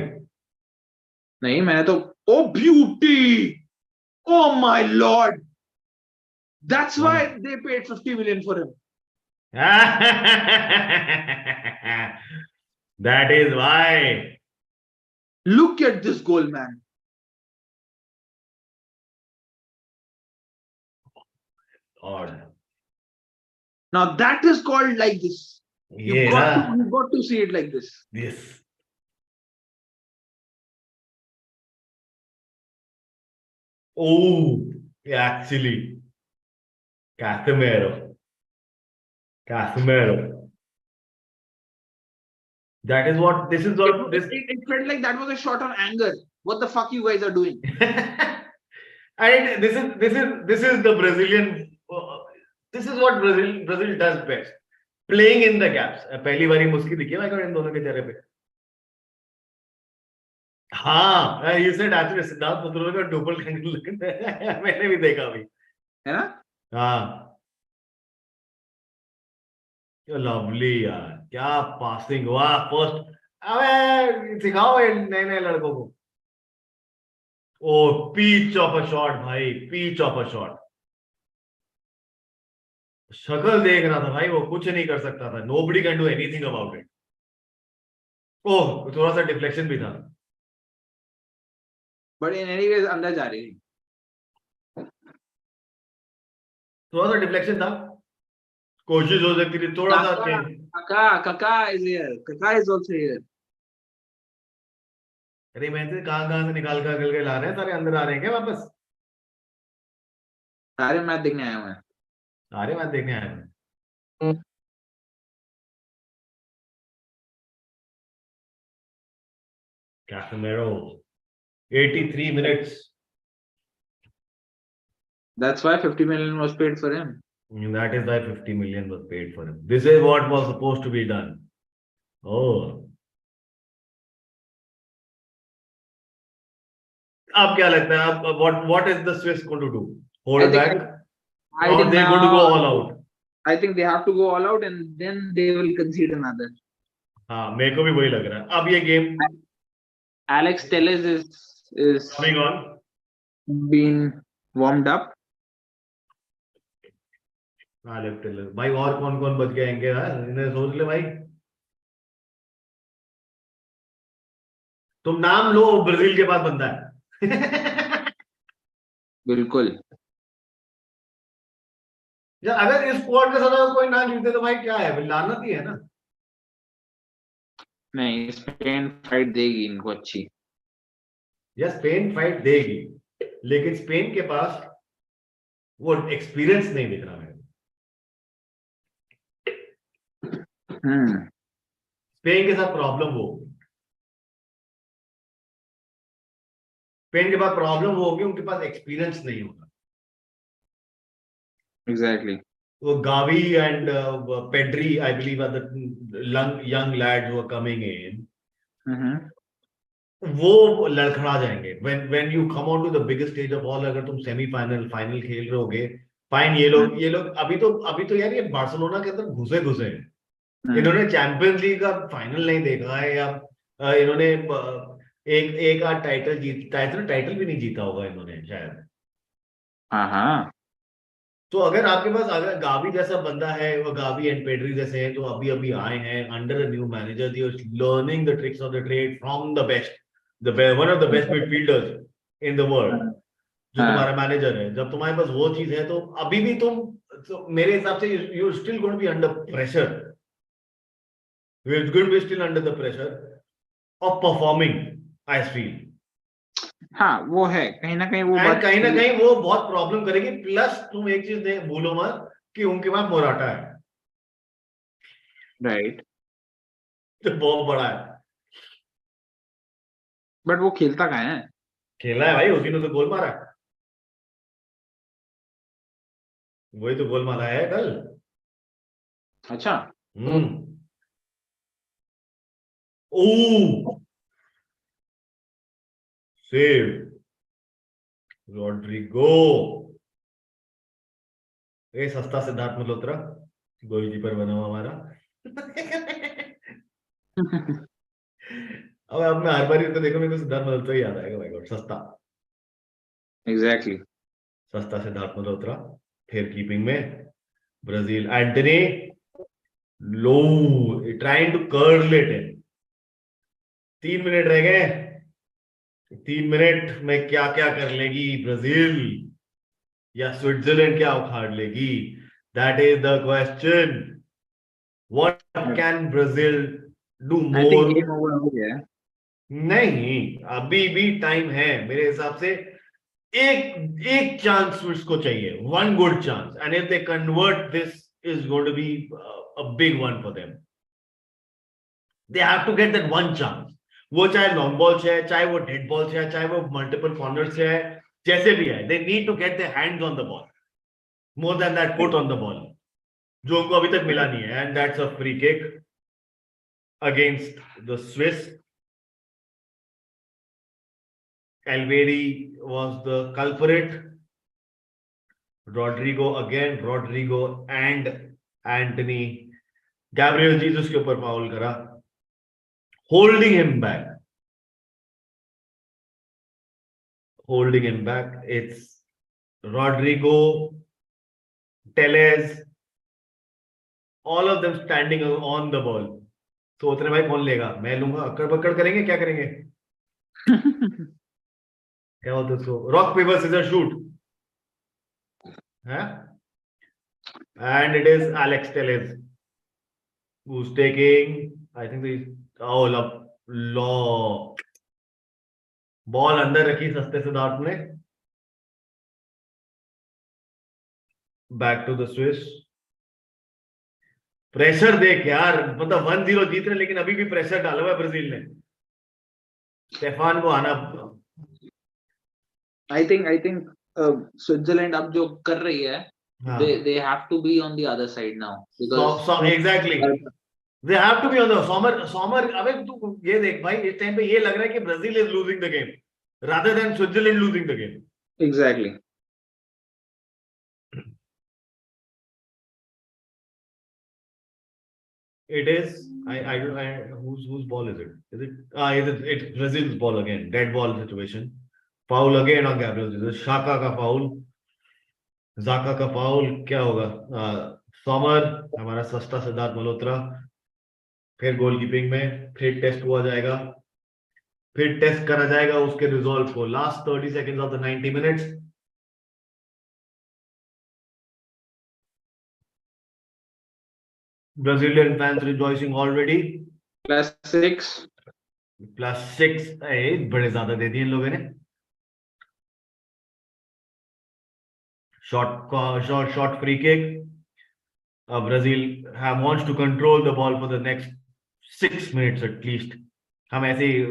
नहीं मैंने तो oh beauty, oh my lord, that's why they paid 50 million for him. That is why. Look at this goal, man. Odd. Now that is called like this. Yeah. You've got to see it like this. Yes. Oh, actually, Casemiro. That is what this is. What this. It felt like that was a shot on anger. What the fuck you guys are doing? And this is the Brazilian. This is what Brazil does best. Playing in the gaps. पहली बारी मुस्की दिखी है इन दोनों के चेहरे पे. हाँ, you said actually Siddharth Mathura का डबल एंगल मैंने भी देखा अभी. है ना? हाँ. लवली यार, क्या पासिंग हुआ फर्स्ट. अबे सिखाओ नए नए लड़कों को. ओ पीच ऑफ अ शॉट भाई, पीच ऑफ अ शॉट. शक्ल देख रहा था भाई, वो कुछ नहीं कर सकता था. Nobody can do anything about it. Oh थोड़ा सा डिफ्लेक्शन भी था. बट इन एनी वेज अंदर जा रही है. थोड़ा सा डिफ्लेक्शन था. कोशिश हो सकती थी थोड़ा सा. काका इज हियर. काका इज आल्सो हियर. अरे मैं से कहां से निकाल के ला रहे हैं. सारे अंदर आ रहे हैं क्या वापस? सारे मैच देखने आए हुए हैं. सारे मैच देखने आए हैं. Casemiro, 83 minutes. That's why 50 million was paid for him. That is why 50 million was paid for him. This is what was supposed to be done. Oh. अब क्या लगता है? अब what is the Swiss going to do? Hold back? Or they going to go all out? I think they have to go all out and then they will concede another. हाँ, मेरे को भी वही लग रहा है. अब ये game Alex Telles is coming on. Being warmed up. Alex Telles. भाई और कौन बच गए हैं? इन्हें सोच ले भाई. तुम नाम लो, ब्राजील के पास बंदा है. बिल्कुल. यार अगर इस स्क्वाड के साथ कोई ना जीते तो भाई क्या है? लानत ही है ना. नहीं, स्पेन फाइट देगी इनको अच्छी. या स्पेन फाइट देगी, लेकिन स्पेन के पास वो एक्सपीरियंस नहीं दिख रहा है. स्पेन के साथ प्रॉब्लम वो स्पेन के पास प्रॉब्लम वो होगी, उनके पास एक्सपीरियंस नहीं होगा. एग्जैक्टली. वो Gavi and Pedri I believe are the young lads who are coming in. वो लड़खड़ा जाएंगे when you come on to the biggest stage of all. अगर तुम सेमीफाइनल फाइनल खेल रहे होगे, फाइन. ये लोग अभी तो यार ये बार्सिलोना के अंदर घुसे हैं. इन्होंने चैंपियंस लीग का फाइनल नहीं देखा है, या इन्होंने एक आध टाइटल भी नहीं जीता होगा इन्होंने शायद. हाँ. तो अगर आपके पास अगर गावी जैसा बंदा है, वो गावी एंड पेड्री जैसे हैं जो अभी आए हैं under a new manager, they are learning the tricks of the trade from the best, one of the best midfielders in the world जो तुम्हारा मैनेजर है. जब तुम्हारे पास वो चीज है तो अभी भी तो मेरे हिसाब से you still going to be under pressure. You are going to be still under the pressure of performing, I feel. हाँ वो है कहीं ना कहीं वो बहुत प्रॉब्लम करेगी. प्लस तुम एक चीज भूलो मत कि उनके पास मोराटा है. राइट. तो बहुत बड़ा है. बट वो खेलता कहाँ है? खेला है भाई, उसी ने तो गोल मारा है. वही तो गोल मारा है कल. अच्छा. ओह Saved. Rodrigo. ये सस्ता सिद्धार्थ मल्होत्रा गोलकीपर बना हुआ हमारा. अब मैं हर बार तो देखो मेरे को सिद्धार्थ मल्होत्रा ही याद आएगा. भाई गॉड सस्ता. Exactly. सस्ता सिद्धार्थ मल्होत्रा. फिर कीपिंग में ब्राजील एंटनी. लो trying to curl it in. 3 minute रह गए. 3 मिनट में क्या क्या कर लेगी ब्राजील या स्विट्जरलैंड क्या उखाड़ लेगी. That is the question. What can Brazil do I think more. game over हो गया है. नहीं अभी भी टाइम है मेरे हिसाब से. एक एक चांस उसको चाहिए. One good chance and if they convert this is going to be a big one for them. They have to get that one chance. वो चाहे लॉन्ग बॉल से है, चाहे वो डेड बॉल से है, चाहे वो मल्टीपल कॉर्नर से है, जैसे भी है. They need to get their hands on the ball more than that foot on the ball, जो उनको अभी तक मिला नहीं है. And that's a free kick against the Swiss. Alvedi was the culprit. Rodrigo again. Rodrigo and Anthony. Gabriel Jesus के ऊपर foul करा. Holding him back. Holding him back. It's Rodrigo, Teles, all of them standing on the ball. सोच रहे भाई कौन लेगा. मैं लूंगा. अक्कड़ बक्कड़ करेंगे. क्या करेंगे. क्या बोलते उसको. रॉक पेपर सीजर शूट है. And it is Alex Teles who's taking, I think law. Ball अंदर रखी सस्ते सिद्धार्थ ने. Back to the Swiss. Pressure देख यार. मतलब 1-0 जीत रहे लेकिन अभी भी प्रेशर डाला हुआ है ब्राजील ने. स्टेफान को आना. I think Switzerland अब जो कर रही है, they have to be on the other side now because exactly they have to be on the Sommer. अबे तू ये देख भाई इस टाइम पे ये लग रहा है कि Brazil is losing the game rather than Switzerland losing the game. exactly. It is. I whose ball is it? It's Brazil's ball again. Dead ball situation. Foul again on Gabriel Jesus. Shaka का foul. Zaka का foul. क्या होगा. Summer हमारा सस्ता सिद्धार्थ मल्होत्रा. फिर goalkeeping में फिर test हुआ जाएगा. फिर टेस्ट करा जाएगा उसके रिजॉल्व को. Last 30 seconds of the 90 minutes. Brazilian fans rejoicing already. +6. +6. बड़े ज्यादा दे दिए इन लोगों ने. Short free kick. Brazil wants to control the ball for the next 6 minutes at least. हम ऐसे ही.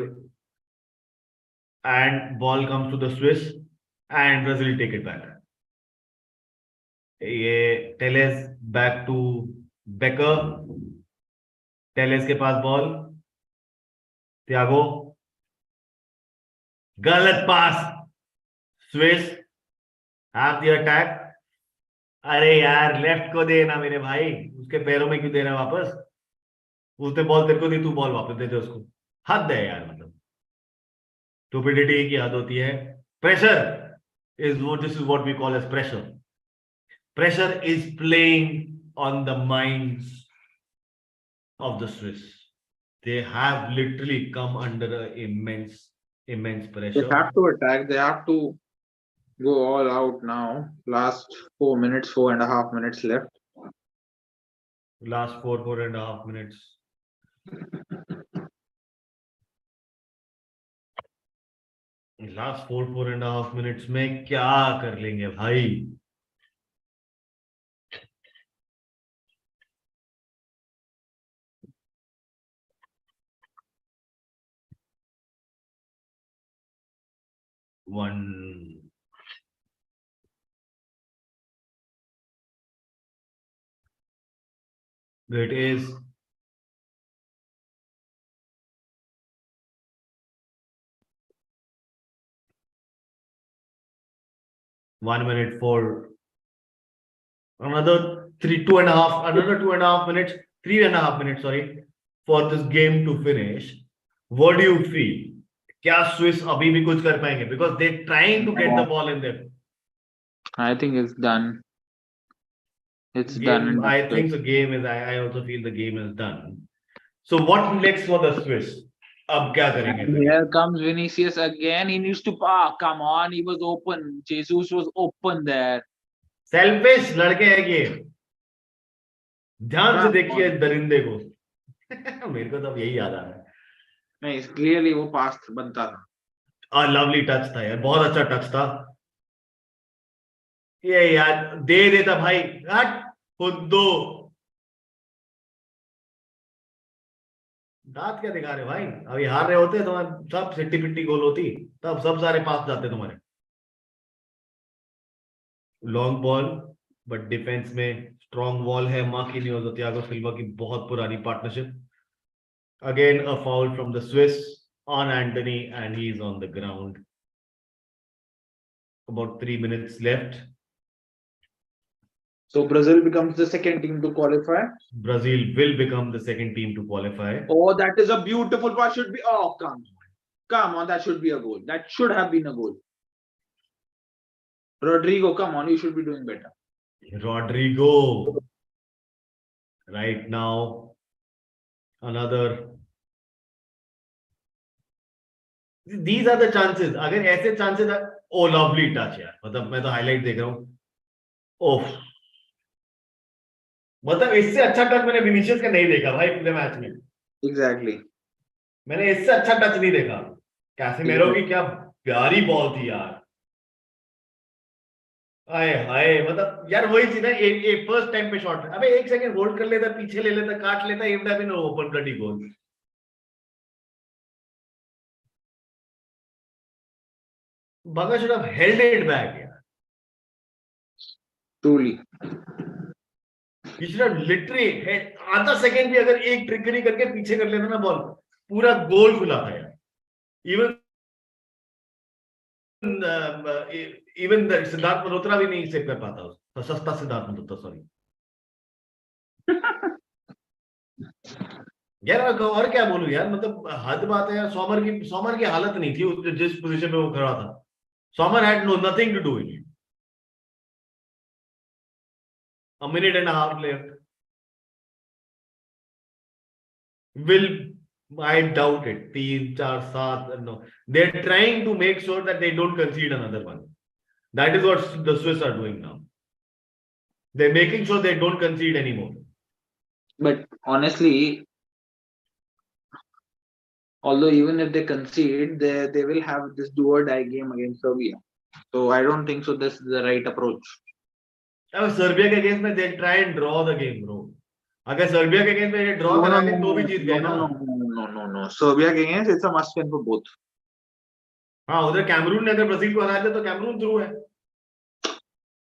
And ball comes to the Swiss and Brazil take it back. ये Teles back to Becker. Teles के पास ball. Thiago. गलत pass. Swiss have the attack. अरे यार left को देना मेरे भाई. उसके पैरों में क्यों दे रहा है वापस. उसने बॉल तेरे को दी, तू बॉल वापस दे दे उसको. हद है यार. मतलब स्टुपिडिटी की हद होती है. Pressure this is what we call as pressure. Pressure is playing on the minds of the Swiss. They have literally come under immense pressure. They have to attack. They have to go all out now. Last 4 minutes, 4.5 minutes left. Last 4.5 minutes. Last 4.5 minutes में क्या कर लेंगे भाई. One. It is. 1 minute for another 3.5 minutes, 3.5 minutes, sorry, for this game to finish. What do you feel? क्या Swiss अभी भी कुछ कर पाएंगे? Because they're trying to get the ball in there. I think it's done. It's done. Game, I think the game is. I also feel the game is done. So what next for the Swiss? अब क्या करेंगे? Here comes Vinicius again. He needs to. Ah, come on. He was open. Jesus was open there. Selfish लड़के हैं ये. ध्यान से देखिए दरिंदे को. मेरे को तो अब यही याद आ रहा है. नहीं, clearly वो पास बनता था. लवली टच था यार, बहुत अच्छा टच था. ये यार दे देता भाई. हट खुद दो. दांत क्या दिखा रहे भाई? अभी हार रहे होते तो सब सिट्टी पिट्टी गोल होती, तब सब सारे पास जाते तुम्हारे. लॉन्ग बॉल बट डिफेंस में स्ट्रॉन्ग वॉल है. मार्किनियोस और थियागो सिल्वा की बहुत पुरानी partnership. Again a foul from the Swiss on Anthony and he's on the ground. About 3 minutes left. So Brazil becomes the second team to qualify. Brazil will become the second team to qualify. Oh, that is a beautiful pass. Should be. Oh, come on. That should be a goal. That should have been a goal. Rodrigo, come on. You should be doing better. Rodrigo. Right now, another. These are the chances. अगर ऐसे chances are, oh lovely touch यार. मतलब मैं तो highlight देख रहा हूँ. ओह, मतलब इससे अच्छा टच मैंने विनीशियस का नहीं देखा भाई पूरे मैच में. Exactly. मैंने इससे अच्छा टच नहीं देखा. कैसेमेरो की क्या प्यारी बॉल थी यार. आए हाय, मतलब यार वही चीज है. एक फर्स्ट टाइम पे शॉट. अबे एक सेकंड होल्ड कर लेता, पीछे ले लेता, काट लेता, it would have been open bloody goal. Baga should have held it back यार. Truly. He should have literally आधा सेकंड भी अगर एक ट्रिगरी करके पीछे कर लेता ना बॉल, पूरा गोल खुला था यार. इवन सिद्धार्थ मल्होत्रा भी नहीं सेव कर पाता. सस्ता सिद्धार्थ मल्होत्रा, सॉरी यार. और क्या बोलूं यार, मतलब हद बात है यार. सॉमर की हालत नहीं थी जिस पोजीशन में वो खड़ा था. Sommer had nothing to do in it. A minute and a half left. Will, I doubt it. 3, 4, 7. No, they're trying to make sure that they don't concede another one. That is what the Swiss are doing now. They're making sure they don't concede anymore. But honestly, although even if they concede, they will have this do or die game against Serbia. So I don't think so. This is the right approach. अब Serbia के against में they try and draw the game bro. अगर Serbia के against में draw करा के तो भी जीत गए ना. No. Serbia against, it's a must win for both. हाँ, उधर कैमरून ने अगर ब्राजील को हरा दिया तो कैमरून थ्रू है.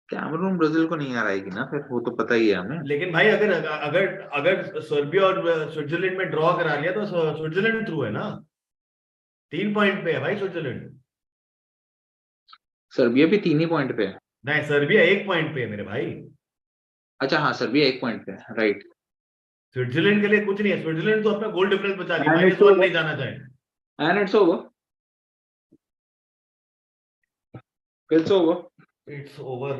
कैमरून ब्राजील को नहीं हराएगी ना, फिर वो तो पता ही है हमें. लेकिन भाई अगर सर्बिया और स्विट्जरलैंड में ड्रॉ करा लिया तो स्विट्जरलैंड थ्रू है ना. 3 पॉइंट पे है भाई स्विट्जरलैंड. सर्बिया भी 3 ही पॉइंट पे है. नहीं, सर्बिया 1 पॉइंट पे है मेरे भाई. अच्छा हाँ, सर्बिया 1 पॉइंट पे है, राइट. स्विट्जरलैंड के लिए कुछ नहीं है. स्विट्जरलैंड तो अपना गोल डिफरेंस बचा लिया. -1 नहीं जाना चाहे. And it's over. It's over. It's over.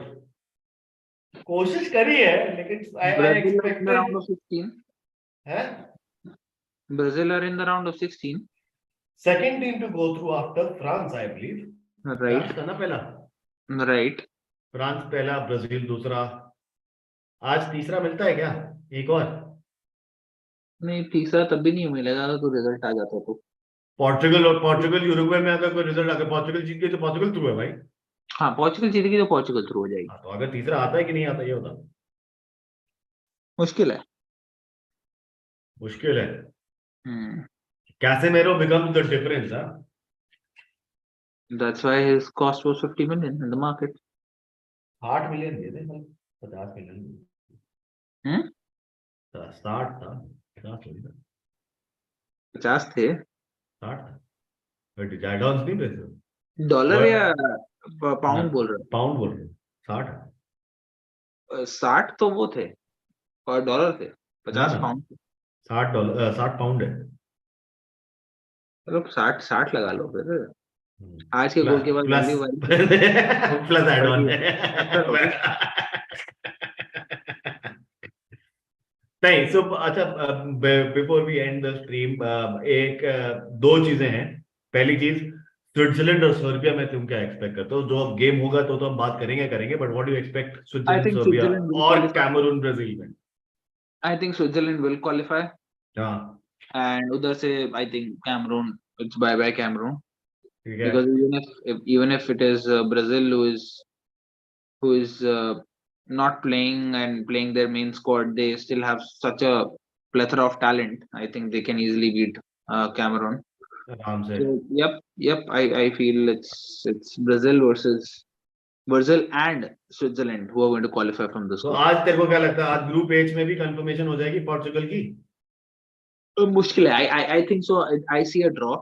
कोशिश करी है लेकिन आई एक्सपेक्टेड राउंड ऑफ 16 है. Brazil are in the round of 16. Second team to go through after France I believe. Right. था ना पहला. राइट. फ्रांस पहला, ब्राजील दूसरा. आज तीसरा मिलता है क्या? एक और नहीं, तीसरा तब भी नहीं मिलेगा तो रिजल्ट आ जाता तो. पोर्चुगल यूरुग्वे में अगर कोई रिजल्ट अगर पोर्चुगल जीत गई तो पोर्चुगल थ्रू है भाई. हाँ, पोर्चुगल जीतेगी तो पोर्चुगल थ्रू हो जाएगी. तो अगर तीसरा आता है कि नहीं आता ये होता मुश्किल है. मुश्किल है. कैसेमेरो becomes the difference. That's why his cost was 50 million in the market. 8 million दे दे भाई. 50 मिलियन. 60 था. 50 थे. 60 था. बट एडवांस नहीं पैसे. डॉलर या पाउंड बोल रहे पाउंड बोल रहे हो? 60 हो? 60 तो वो थे और डॉलर थे, ना 50 ना पाउंड थे। 60 60 पाउंड है। मतलब 60 लगा लो फिर। आज के प्लस गोल के बाद प्लस वैल्यू वाली प्लस एड बढ़ ऑन गई, बेहतर हो गई। नहीं सो अच्छा, before we end the stream, एक दो चीजें हैं। पहली चीज, स्विट्जरलैंड और सर्बिया में तुम क्या एक्सपेक्ट करते हो? जो अब गेम होगा तो हम बात करेंगे, but what do you expect I Switzerland think Serbia Switzerland will और क्वालिफाई। कैमरून ब्राजील में? I think Switzerland will qualify हाँ एंड उधर से I think Cameroon, it's bye bye Cameroon, ठीक है। because even if it is Brazil who is not playing and playing their main squad, they still have such a plethora of talent. I think they can easily beat Cameroon. आराम से। So yep. I feel it's Brazil and Switzerland who are going to qualify from this तो group. आज तेरे को क्या लगता है, आज ग्रुप एच में भी कंफर्मेशन हो जाएगी पोर्चुगल की? मुश्किल है. I think so. I see a draw.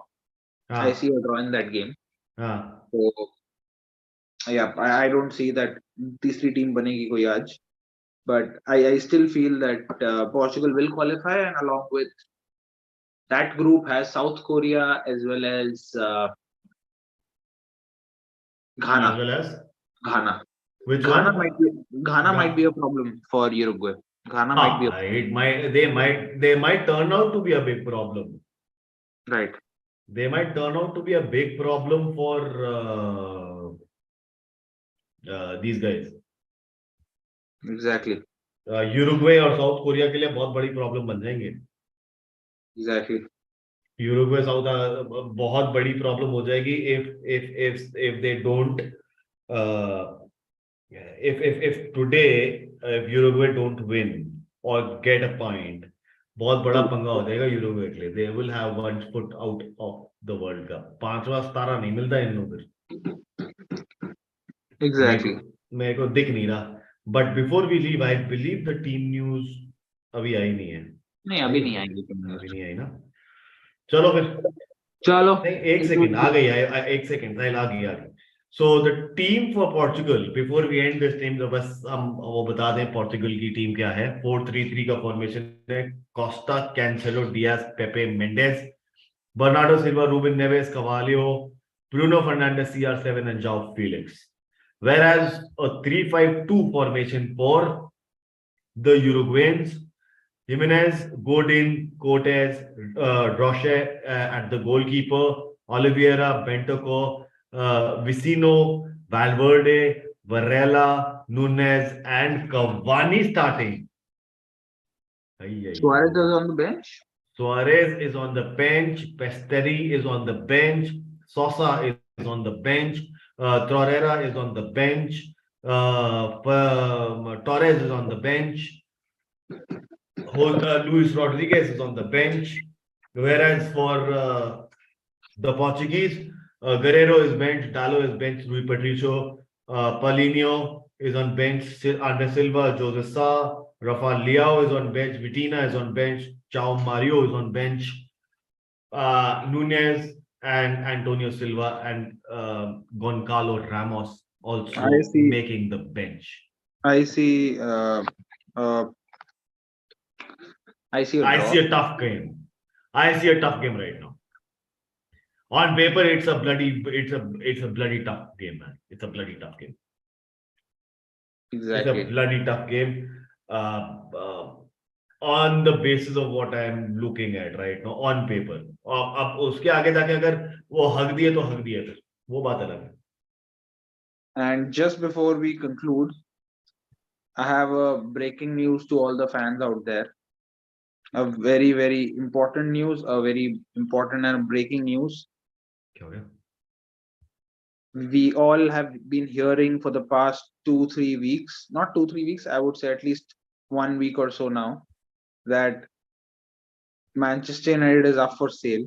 हाँ I see a draw in that game. हाँ। So yeah, I don't see that तीसरी टीम बनेगी कोई आज. But I still feel that Portugal will qualify, and along with that group has South Korea as well as as Ghana. well as Ghana. which Ghana one? might be Ghana might be a problem for Uruguay. Ghana might be a, They might turn out to be a big problem. right. They might turn out to be a big problem for these guys. Exactly. Uruguay और south Korea के लिए बहुत बड़ी problem बन जाएंगे। Exactly. Uruguay south बहुत बड़ी problem हो जाएगी if they don't if today if Uruguay don't win or get a point, बहुत बड़ा पंगा हो जाएगा यूरुग्वे के लिए। They will have one foot out of the World Cup। पांचवा सितारा नहीं मिलता इन लोगों को। Exactly. मेरे को दिख नहीं रहा। But before we leave, I believe the team news अभी आई नहीं है। नहीं अभी नहीं आएंगे अभी नहीं आई ना। चलो फिर, चलो नहीं एक सेकंड आ गई, एक सेकंड साहिल आ गई। So the team for Portugal, before we end this team, तो बस हम वो बता दें पोर्चुगल की टीम क्या है। 4-3-3 का फॉर्मेशन है। Costa, Cancelo, Dias, Pepe, Mendes, Bernardo Silva, Ruben Neves, Carvalho, Bruno Fernandes, CR7 and João Felix. Whereas a 3-5-2 formation for the Uruguayans, Jimenez, Godin, Cortez, Roche at the goalkeeper, Oliveira, Bentaco, Vicino, Valverde, Varela, Nunez, and Cavani starting. Suarez is on the bench. Suarez is on the bench. Pesteri is on the bench. Sosa is on the bench. Torreira is on the bench. Torres is on the bench. Luis Rodriguez is on the bench. Whereas for the Portuguese, Guerrero is bench, Dallo is bench, Rui Patricio, Paulinho is on bench, Andre Silva, Jose Sa, Rafael Leao is on bench, Vitina is on bench, Chao Mario is on bench, Nunez and Antonio Silva and Goncalo Ramos also making the bench. I see a tough game. I see a tough game right now. On paper, it's a bloody tough game, man. It's a bloody tough game. Exactly. It's a bloody tough game. On the basis of what I am looking at right now, on paper. अब उसके आगे जाके अगर वो हक दिए तो हक दिए, फिर वो बात अलग है. And just before we conclude, I have a breaking news to all the fans out there. A very, very important news, a very important and breaking news. Okay. We all have been hearing for the past 2-3 weeks, not 2-3 weeks, I would say at least 1 week or so now, that Manchester United is up for sale.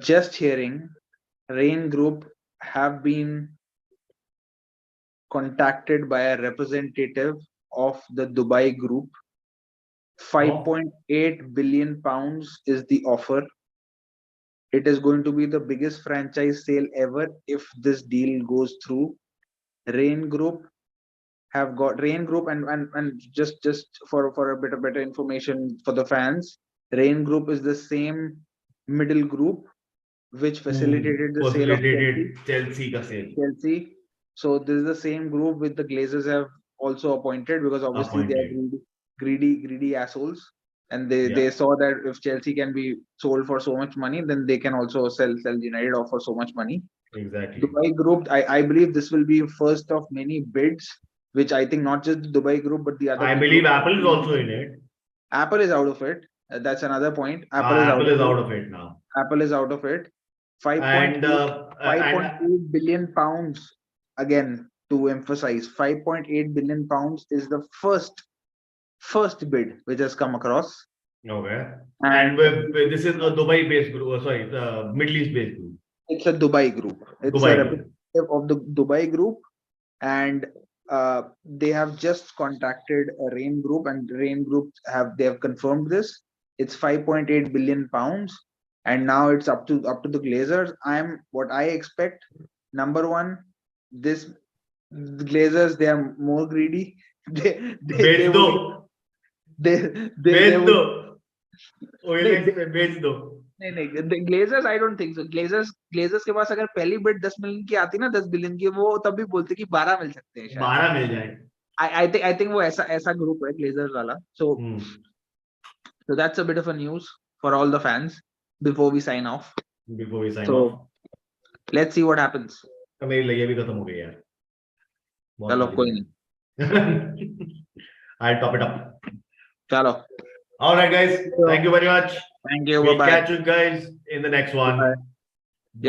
Just hearing, Rain Group have been contacted by a representative of the Dubai Group. 5.8 billion pounds is the offer. It is going to be the biggest franchise sale ever if this deal goes through. Rain Group have got Rain Group, and just for a bit of better information for the fans, Rain Group is the same middle group which Who facilitated the sale of facilitated Chelsea ka sale. Chelsea. So this is the same group which the Glazers have also appointed, because obviously they are Appointed. greedy assholes, and they Yeah, saw that if Chelsea can be sold for so much money, then they can also sell United off for so much money. exactly. Dubai Group, I believe this will be first of many bids, which I think not just the Dubai Group but the other I big believe groups. Apple is also in it. Apple is out of it. That's another point. Apple is out Apple of is it. out of it now. Apple is out of it. 5.8 And 5.8 billion pounds, again to emphasize, 5.8 billion pounds is the first bid which has come across. okay. And And this is a Dubai-based group. Sorry, the Middle East-based group. it's a Dubai group. It's a Dubai group. representative of the Dubai group, and they have just contacted a Rain Group, and Rain Group have confirmed this. It's 5.8 billion pounds, and now it's up to the Glazers. What I expect. Number one, this the Glazers, they are more greedy. They बेच दो, would they बेच दो, would नहीं OLX पे बेच दो. नहीं Glazers I don't think so. Glazers के पास अगर पहली बिड 10 मिलियन की आती ना, 10 बिलियन की, वो तब भी बोलते कि 12 मिल सकते हैं शायद. 12 मिल जाए. आई थिंक वो ऐसा ग्रुप है ग्लेजर्स वाला. Hmm. So that's a bit of a news for all the fans before we sign off. Before we sign So off. let's see what happens. तो मेरी लगे भी खत्म हो गई यार. बहुत चलो सारी कोई थी. नहीं. I'll top it up. चलो. All right, guys. Thank you very much. Thank you. We'll Bye bye. catch you guys in the next one. Bye.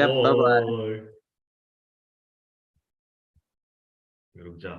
Yep. Bye bye. रुक जा.